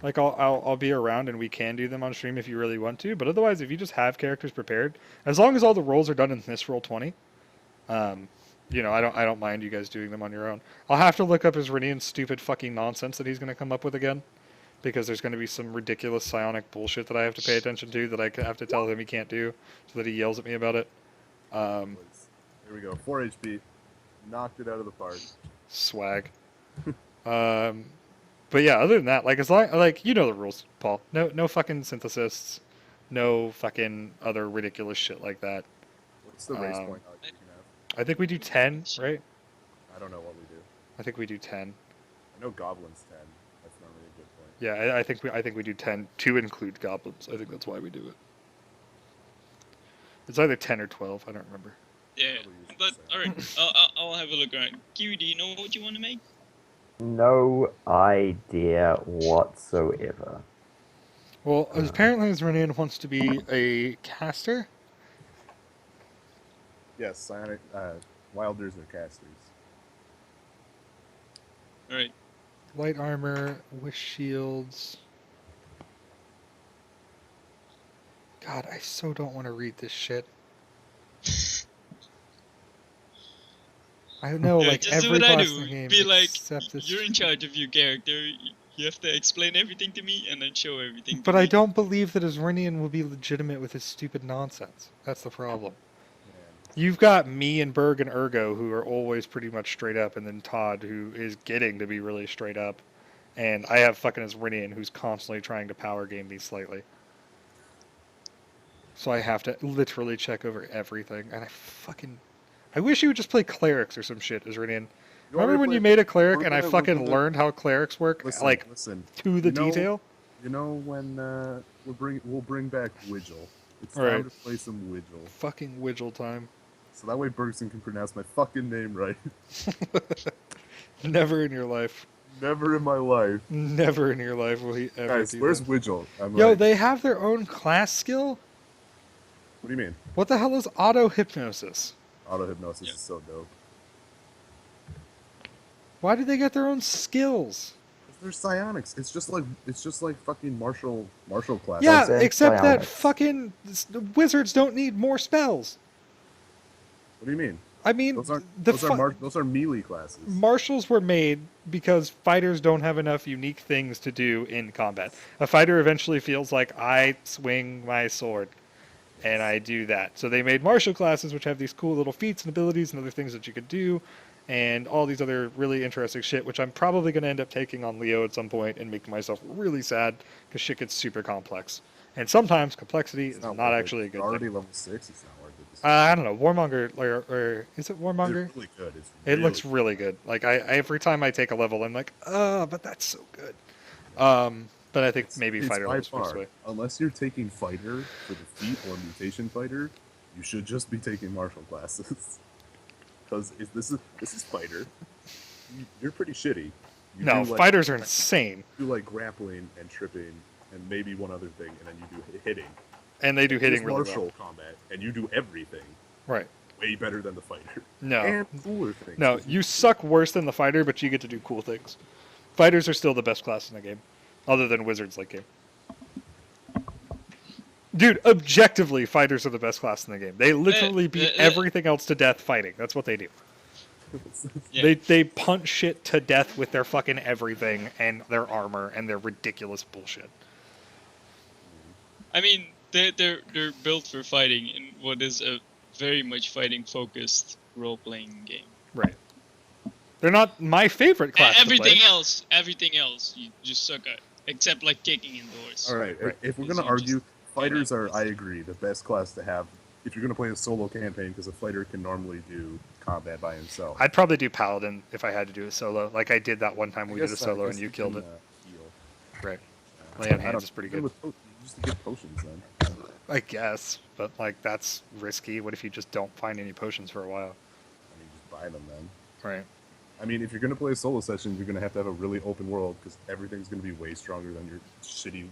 Like I'll be around and we can do them on stream if you really want to. But otherwise, if you just have characters prepared, as long as all the rolls are done in this roll 20, I don't mind you guys doing them on your own. I'll have to look up his Rinian's stupid fucking nonsense that he's going to come up with again, because there's going to be some ridiculous psionic bullshit that I have to pay attention to that I have to tell him he can't do, so that he yells at me about it. Here we go. 4 HP. Knocked it out of the park. Swag. But yeah, other than that, like as long like you know the rules, Paul. No fucking synthesists, no fucking other ridiculous shit like that. What's the race point you can have? I think we do 10, right? I don't know what we do. I think we do 10. I know goblins 10. That's normally a good point. Yeah, I think we do 10 to include goblins. I think that's why we do it. It's either 10 or 12. I don't remember. Yeah, but alright, I'll have a look around. Kiwi, do you know what you want to make? No idea whatsoever. Well, apparently Rinian wants to be a caster. Yes, psionic. Wilders are casters. Alright. Light armor, wish shields. God, I so don't want to read this shit. I know, Yeah, like, just do every what I class do. in the game Be like, except this. you're in charge of your character. You have to explain everything to me and then show everything to But me. I don't believe that Azrinian will be legitimate with his stupid nonsense. That's the problem. You've got me and Berg and Ergo, who are always pretty much straight up, and then Todd, who is getting to be really straight up. And I have fucking Azrinian, who's constantly trying to power game me slightly. So I have to literally check over everything. And I wish you would just play clerics or some shit, Azrinian. Remember when you made a cleric and I fucking learned how clerics work? Listen. To the detail? You know when we'll bring back Widgel. It's Right. time to play some Widgel. Fucking Widgel time. So that way Bergson can pronounce my fucking name right. Never in your life. Never in my life. Never in your life will he ever Guys, do where's that. Widgel? Yo, they have their own class skill? What do you mean? What the hell is auto-hypnosis? Auto-hypnosis is so dope. Why do they get their own skills? They're psionics. It's just like fucking martial class. Yeah, say except that psionics. fucking wizards don't need more spells. What do you mean? I mean, Those are melee classes. martials were made because fighters don't have enough unique things to do in combat. A fighter eventually feels like, I swing my sword, and I do that. So they made martial classes, which have these cool little feats and abilities and other things that you could do, and all these other really interesting shit, which I'm probably going to end up taking on Leo at some point and making myself really sad, because shit gets super complex. And sometimes complexity is not actually a good already thing. level 6. It's not worth it. I don't know. Warmonger, or is it Warmonger? It's really good. It looks really good. Like, I every time I take a level, I'm like, but that's so good. But I think maybe it's fighter by was supposed far, to. unless you're taking fighter for the feat or mutation fighter, you should just be taking martial classes. Because this is fighter. You're pretty shitty. You No, do, like, fighters are insane. You do like grappling and tripping and maybe one other thing, and then you do hitting. And they do hitting There's really martial well. combat, and you do everything Right. way better than the fighter. No. And cooler things. No, you suck worse than the fighter, but you get to do cool things. Fighters are still the best class in the game, other than wizards late game. Dude, objectively, fighters are the best class in the game. They literally beat everything else to death fighting. That's what they do. Yeah. They punch shit to death with their fucking everything and their armor and their ridiculous bullshit. I mean, they're built for fighting in what is a very much fighting focused role playing game. Right. They're not my favorite class. Everything else, you just suck at, except like kicking indoors. All right. Right. If we're Because gonna you argue, just fighters get are, up. I agree, the best class to have if you're gonna play a solo campaign, because a fighter can normally do combat by himself. I'd probably do paladin if I had to do a solo, like I did that one time we did a I solo guess and you killed can, it. Heal. Right. Lay on I hands don't- is pretty even good. with just to get potions then. I guess, but like that's risky. What if you just don't find any potions for a while? I mean, just buy them then. Right. I mean, if you're gonna play a solo session, you're gonna have a really open world because everything's gonna be way stronger than your shitty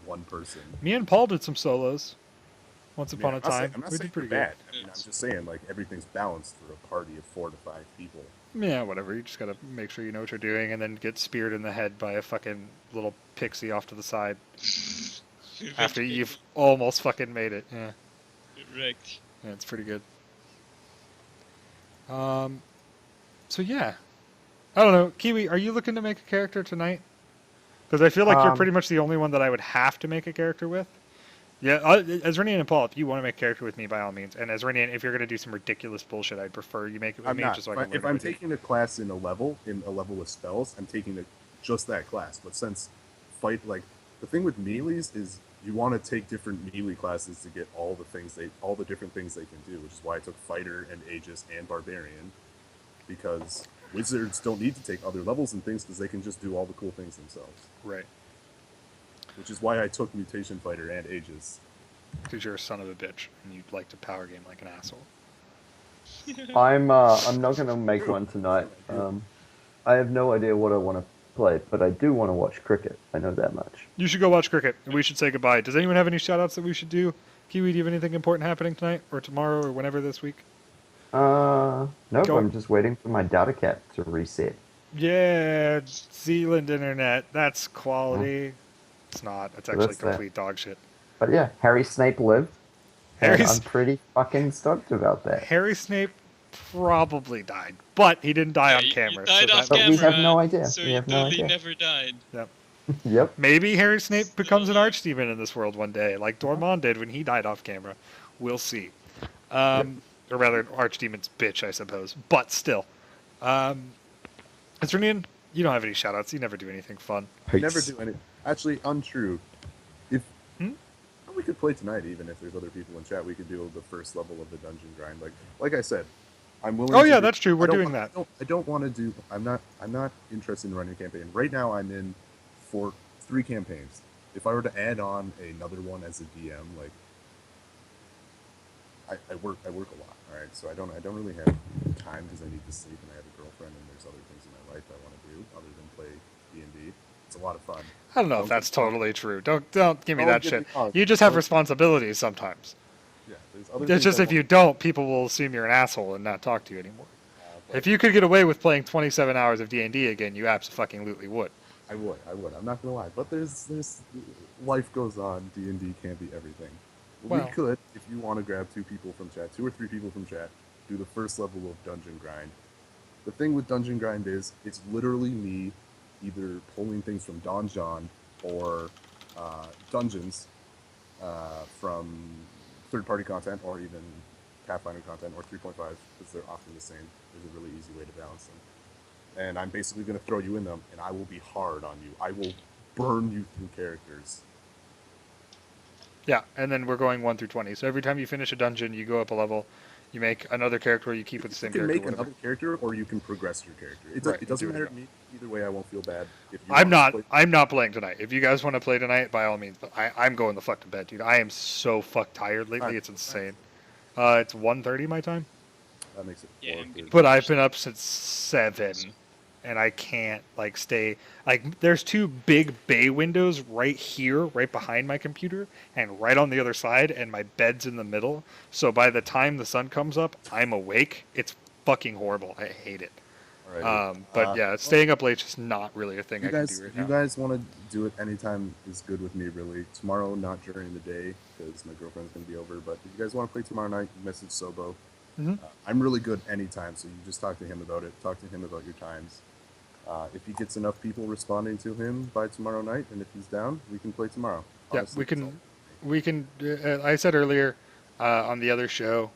one person. Me and Paul did some solos once upon a I'm not saying- time. I'm not We saying did pretty they're good. bad. I mean, I'm just saying like everything's balanced for a party of 4 to 5 people. Yeah, whatever. You just gotta make sure you know what you're doing, and then get speared in the head by a fucking little pixie off to the side after you've almost fucking made it. Yeah, Correct. yeah, it's pretty good. So yeah, I don't know. Kiwi, are you looking to make a character tonight? Because I feel like you're pretty much the only one that I would have to make a character with. Yeah, Azrinian and Paul, if you want to make a character with me, by all means. And Azrinian, if you're going to do some ridiculous bullshit, I'd prefer you make it with I'm me not. just so I can If learn I'm with you. taking a class in a level with spells, I'm taking just that class. But since the thing with melees is you want to take different melee classes to get all the different things they can do, which is why I took fighter and aegis and barbarian, because wizards don't need to take other levels and things because they can just do all the cool things themselves. Right. Which is why I took mutation fighter and aegis. Because you're a son of a bitch, and you'd like to power game like an asshole. I'm not gonna make one tonight. I have no idea what I want to play, but I do want to watch cricket. I know that much. You should go watch cricket, and we should say goodbye. Does anyone have any shout-outs that we should do? Kiwi, do you have anything important happening tonight, or tomorrow, or whenever this week? Nope. Go- I'm just waiting for my data cap to reset. Yeah, Zealand internet. That's quality. It's not. It's So actually that's that. complete dog shit. But yeah, Harry Snape lived, and I'm Harry's pretty fucking stoked about that. Harry Snape probably died, but he didn't die Yeah, on you camera. So died off that But we means, have camera, no idea. so We you have no totally idea. never died. yep. Yep. Maybe Harry Snape Still becomes an alive. archdemon in this world one day, like Dormammu did when he died off camera. We'll see. Or rather, archdemon's bitch, I suppose. But still, Eternian, you don't have any shoutouts. You never do anything fun. Never do any. Actually, untrue. If Hmm? we could play tonight, even if there's other people in chat, we could do the first level of the dungeon grind. Like I said, I'm willing. Oh to yeah, do- that's true. I We're don't doing wanna- that. I don't want to do. I'm not interested in running a campaign right now. I'm in for 3 campaigns. If I were to add on another one as a DM, like I work a lot. All right, so I don't really have time because I need to sleep and I have a girlfriend and there's other things in my life I want to do other than play D&D. It's a lot of fun. I don't know if Don't that's get me wrong. totally true. Don't give me Don't that get shit. me wrong. You just have Don't- responsibilities sometimes. Yeah, there's other It's things just I if you want- don't, people will assume you're an asshole and not talk to you anymore. but If you could get away with playing 27 hours of D&D again, you absolutely would. I would. I'm not gonna lie, but there's life goes on. D&D can't be everything. Well- We could, if you want to grab 2 people from chat, 2 or 3 people from chat, do the first level of dungeon grind. The thing with dungeon grind is it's literally me either pulling things from Donjon or dungeons from third-party content or even Pathfinder content or 3.5 because they're often the same. There's a really easy way to balance them. And I'm basically going to throw you in them, and I will be hard on you. I will burn you through characters. Yeah, and then we're going 1 through 20. So every time you finish a dungeon, you go up a level. You make another character, or you keep with the same You can character. make whatever. another character, or you can progress your character. Right, It doesn't do matter it. to me. Either way, I won't feel bad. If you I'm want to not. play- I'm not playing tonight. If you guys want to play tonight, by all means. But I'm going the fuck to bed, dude. I am so fuck tired lately. Alright, It's insane. It's 1:30 my time. That makes it Yeah, 4:30. But I've been up since 7, and I can't like stay. Like, there's 2 big bay windows right here, right behind my computer, and right on the other side, and my bed's in the middle. So by the time the sun comes up, I'm awake. It's fucking horrible. I hate it. Alrighty. But yeah, staying up late's just not really a thing I You can guys, do right if you now. guys want to do it anytime is good with me. Really, tomorrow not during the day because my girlfriend's gonna be over. But if you guys want to play tomorrow night, message Sobo. Mhm. I'm really good anytime, so you just talk to him about it. Talk to him about your times. If he gets enough people responding to him by tomorrow night, and if he's down, we can play tomorrow. Yeah, Honestly, we that's can. all. We can. I said earlier on the other show,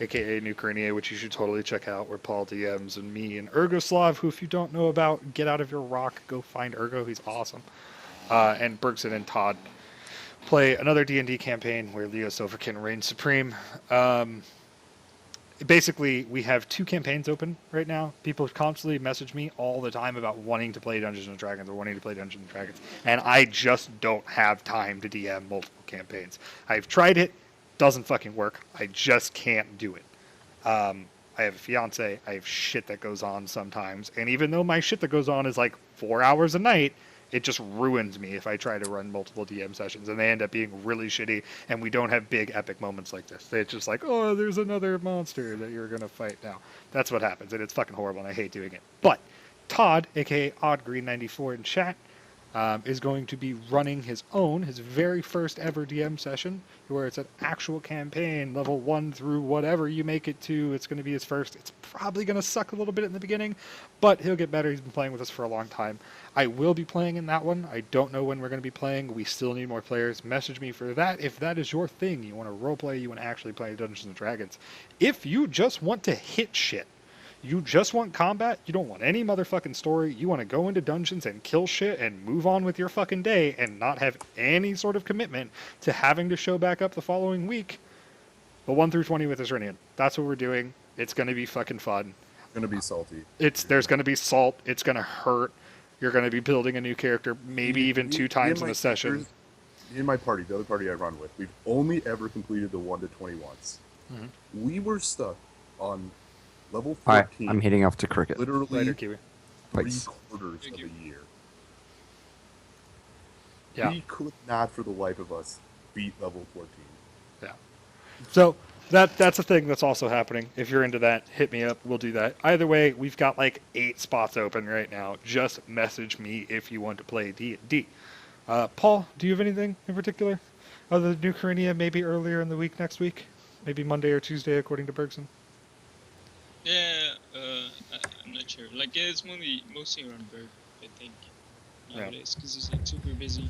aka New Kernier, which you should totally check out, where Paul DMs and me and Ergoslav, who if you don't know about, get out of your rock, go find Ergo. He's awesome. And Bergson and Todd play another D&D campaign where Leo Silverkin reigns supreme. Basically, we have 2 campaigns open right now. People constantly message me all the time about wanting to play Dungeons and Dragons or wanting to play Dungeons and Dragons, and I just don't have time to DM multiple campaigns. I've tried it, doesn't fucking work. I just can't do it. I have a fiance. I have shit that goes on sometimes, and even though my shit that goes on is like 4 hours a night, it just ruins me if I try to run multiple DM sessions, and they end up being really shitty, and we don't have big epic moments like this. It's just like, oh, there's another monster that you're going to fight now. That's what happens, and it's fucking horrible, and I hate doing it. But Todd, aka OddGreen94 in chat, is going to be running his very first ever DM session, where it's an actual campaign, level 1 through whatever you make it to. It's going to be his first. It's probably going to suck a little bit in the beginning, but he'll get better. He's been playing with us for a long time. I will be playing in that one. I don't know when we're going to be playing. We still need more players. Message me for that if that is your thing. You want to roleplay, you want to actually play Dungeons & Dragons. If you just want to hit shit, you just want combat, you don't want any motherfucking story, you want to go into dungeons and kill shit and move on with your fucking day and not have any sort of commitment to having to show back up the following week, but 1 through 20 with Isranian. That's what we're doing. It's going to be fucking fun. It's gonna be salty. There's going to be salt. It's going to hurt. You're going to be building a new character, maybe even 2 times in a session. In my party, the other party I run with, we've only ever completed the 1 to 20 once. Mhm. We were stuck on level Alright, 14. I'm heading off to cricket. Literally Later, Kiwi. 'Cause three-quarters Thank of you. a year. Yeah. We could not, for the life of us, beat level 14. Yeah. So That's a thing that's also happening. If you're into that, hit me up. We'll do that. Either way, we've got like 8 spots open right now. Just message me if you want to play D&D. Paul, do you have anything in particular? Other than New Carinia, maybe earlier in the week next week? Maybe Monday or Tuesday, according to Bergson? Yeah, I'm not sure. Like, yeah, it's mostly around Berg, I think, nowadays, because he's like super busy.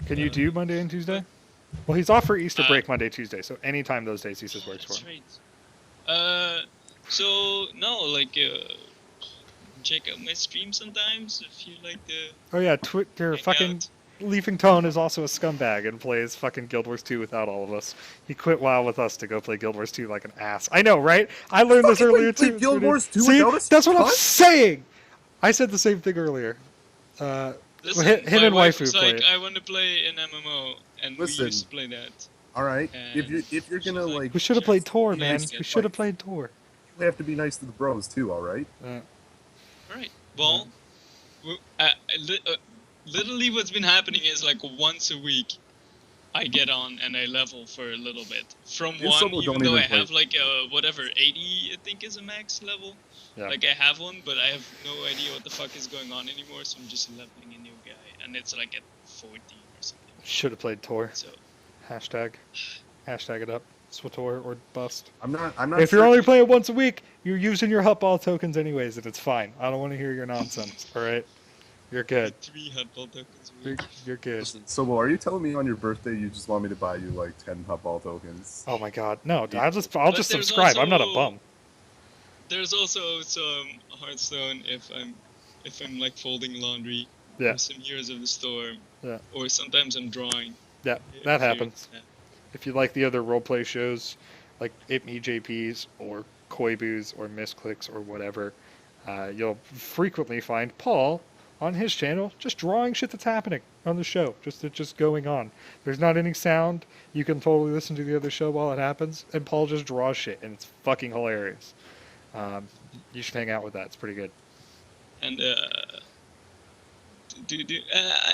Can you do Monday and Tuesday? Well, he's off for Easter break Monday, Tuesday, so anytime those days he says works for That's him. right. So no, like, check out my stream sometimes if you like the. Oh yeah, Twitter fucking Leafing Tone is also a scumbag and plays fucking Guild Wars 2 without all of us. He quit WoW with us to go play Guild Wars 2 like an ass. I know, right? I learned this earlier too. Guild Wars 2 See, without us? that's what I'm What? saying. I said the same thing earlier. Listen, him my and wife waifu was play like, it. I want to play an MMO, and Listen. we used to play that. All right. And If you're gonna like, We should have played Tor, Yeah, man. it's We good. should have played Tor. you have to be nice to the bros too. All right. Right. Well, literally what's been happening is like once a week, I get on and I level for a little bit. From You one, solo even don't though I even play. have like whatever, 80 I think is a max level. Yeah. Like I have one, but I have no idea what the fuck is going on anymore, so I'm just leveling a new guy. And it's like at 40 or something. Should have played Tor. So, Hashtag it up. Swator or bust. I'm not. If you're sure- only playing once a week, you're using your Hutball tokens anyways, and it's fine. I don't want to hear your nonsense. All right, you're good. 3 hotball tokens a You're, week. you're good. Listen, Sobo, are you telling me on your birthday you just want me to buy you like 10 Hutball tokens? Oh my God, no! I'll just But there's subscribe. I'm not a also- bum. There's also some Hearthstone if I'm like folding laundry. Yeah. Or some Heroes of the Storm. Yeah. Or sometimes I'm drawing. Yeah, If that you're- happens. yeah. If you like the other roleplay shows, like It Me JPs or Koibus or Misclicks or whatever, you'll frequently find Paul on his channel just drawing shit that's happening on the show, just going on. There's not any sound. You can totally listen to the other show while it happens, and Paul just draws shit, and it's fucking hilarious. You should hang out with that. It's pretty good. And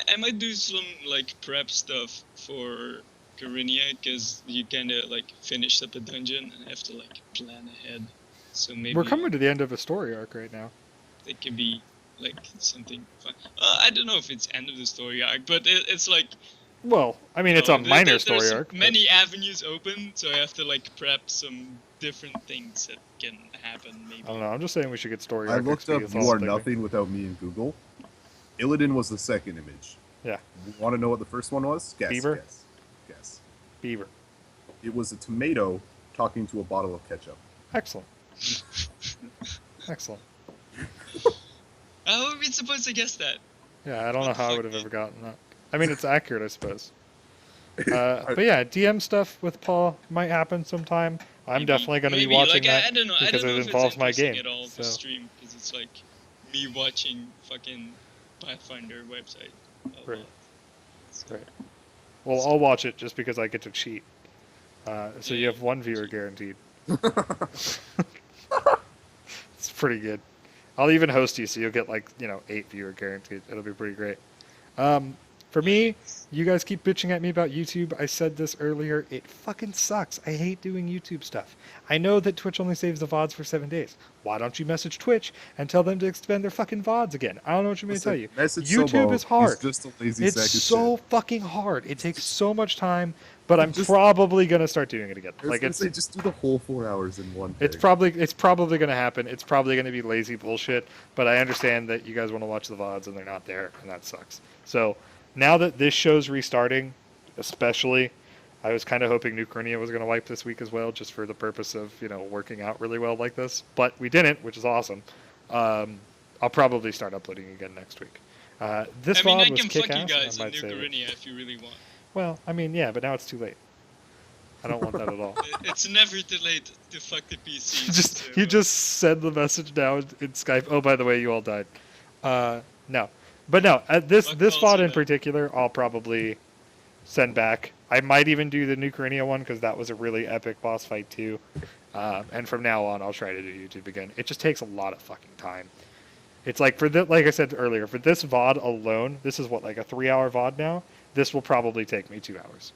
I might do some like prep stuff for Carinia because you kind of like finish up a dungeon and have to like plan ahead. So maybe We're coming to the end of a story arc right now. it could be like something fun. I don't know if it's end of the story arc, but it's like Well, I mean, it's a minor there's story arc. but- many avenues open, so I have to like prep some different things that can happen. Maybe. I don't know. I'm just saying we should get story I arc. looked XP, up that's You all Are I'm thinking. Nothing without me in Google. Illidan was the second image. Yeah. Want to know what the first one was? Guess. Beaver? Guess. Beaver. It was a tomato talking to a bottle of ketchup. Excellent. Excellent. How are we supposed to guess that? Yeah, I don't What know the how I fuck, would have dude? ever gotten that. I mean, it's accurate, I suppose. But yeah, DM stuff with Paul might happen sometime. I'm Maybe- definitely going to be maybe, watching like, that I don't know. I because don't know it if involves it's my interesting game. at all for So, stream because it's like me watching fucking Pathfinder website. a Right. lot. So, right. Well, I'll watch it just because I get to cheat. So you Yeah. have one viewer guaranteed. It's pretty good. I'll even host you, so you'll get like 8 viewer guaranteed. It'll be pretty great. For me, you guys keep bitching at me about YouTube. I said this earlier. It fucking sucks. I hate doing YouTube stuff. I know that Twitch only saves the VODs for 7 days. Why don't you message Twitch and tell them to expend their fucking VODs again? I don't know what you mean to tell you. Message YouTube Sobo. is hard. He's just a lazy It's sack of so shit. fucking hard. It takes so much time, but I'm Just- probably gonna start doing it again. I was Like gonna it's say, just do the whole 4 hours in one. it's thing. probably gonna happen. It's probably gonna be lazy bullshit, but I understand that you guys want to watch the VODs and they're not there, and that sucks. So now that this show's restarting, especially, I was kind of hoping New Carinia was gonna wipe this week as well, just for the purpose of working out really well like this. But we didn't, which is awesome. I'll probably start uploading again next week. This I mean, VOD I was can fuck you kick-ass, guys and I in might New save it. Carinia if you really want. Well, I mean, yeah, but now it's too late. I don't want that at all. It's never too late to fuck the PC. You just send the message now in Skype. Oh, by the way, you all died. No, but no. This Fuck VOD also in that. particular, I'll probably send back. I might even do the New Carinia one because that was a really epic boss fight too. And from now on, I'll try to do YouTube again. It just takes a lot of fucking time. It's like like I said earlier, for this VOD alone, this is what, like a 3-hour VOD now. This will probably take me 2 hours.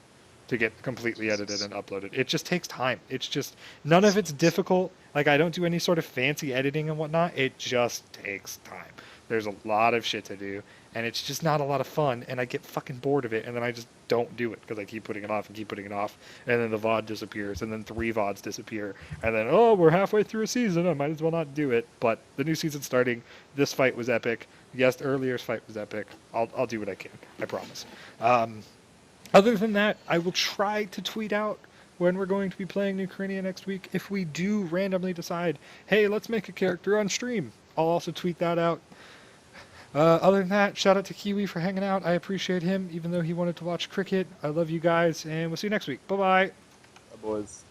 to get completely edited and uploaded. It just takes time. It's just none of it's difficult. Like I don't do any sort of fancy editing and whatnot. It just takes time. There's a lot of shit to do, and it's just not a lot of fun. And I get fucking bored of it, and then I just don't do it because I keep putting it off and keep putting it off, and then the VOD disappears, and then 3 VODs disappear, and then oh, we're halfway through a season. I might as well not do it. But the new season's starting. This fight was epic. Yes, earlier's fight was epic. I'll do what I can. I promise. Other than that, I will try to tweet out when we're going to be playing New Korea next week. If we do randomly decide, hey, let's make a character on stream, I'll also tweet that out. Other than that, shout out to Kiwi for hanging out. I appreciate him, even though he wanted to watch cricket. I love you guys, and we'll see you next week. Bye-bye. Bye, boys.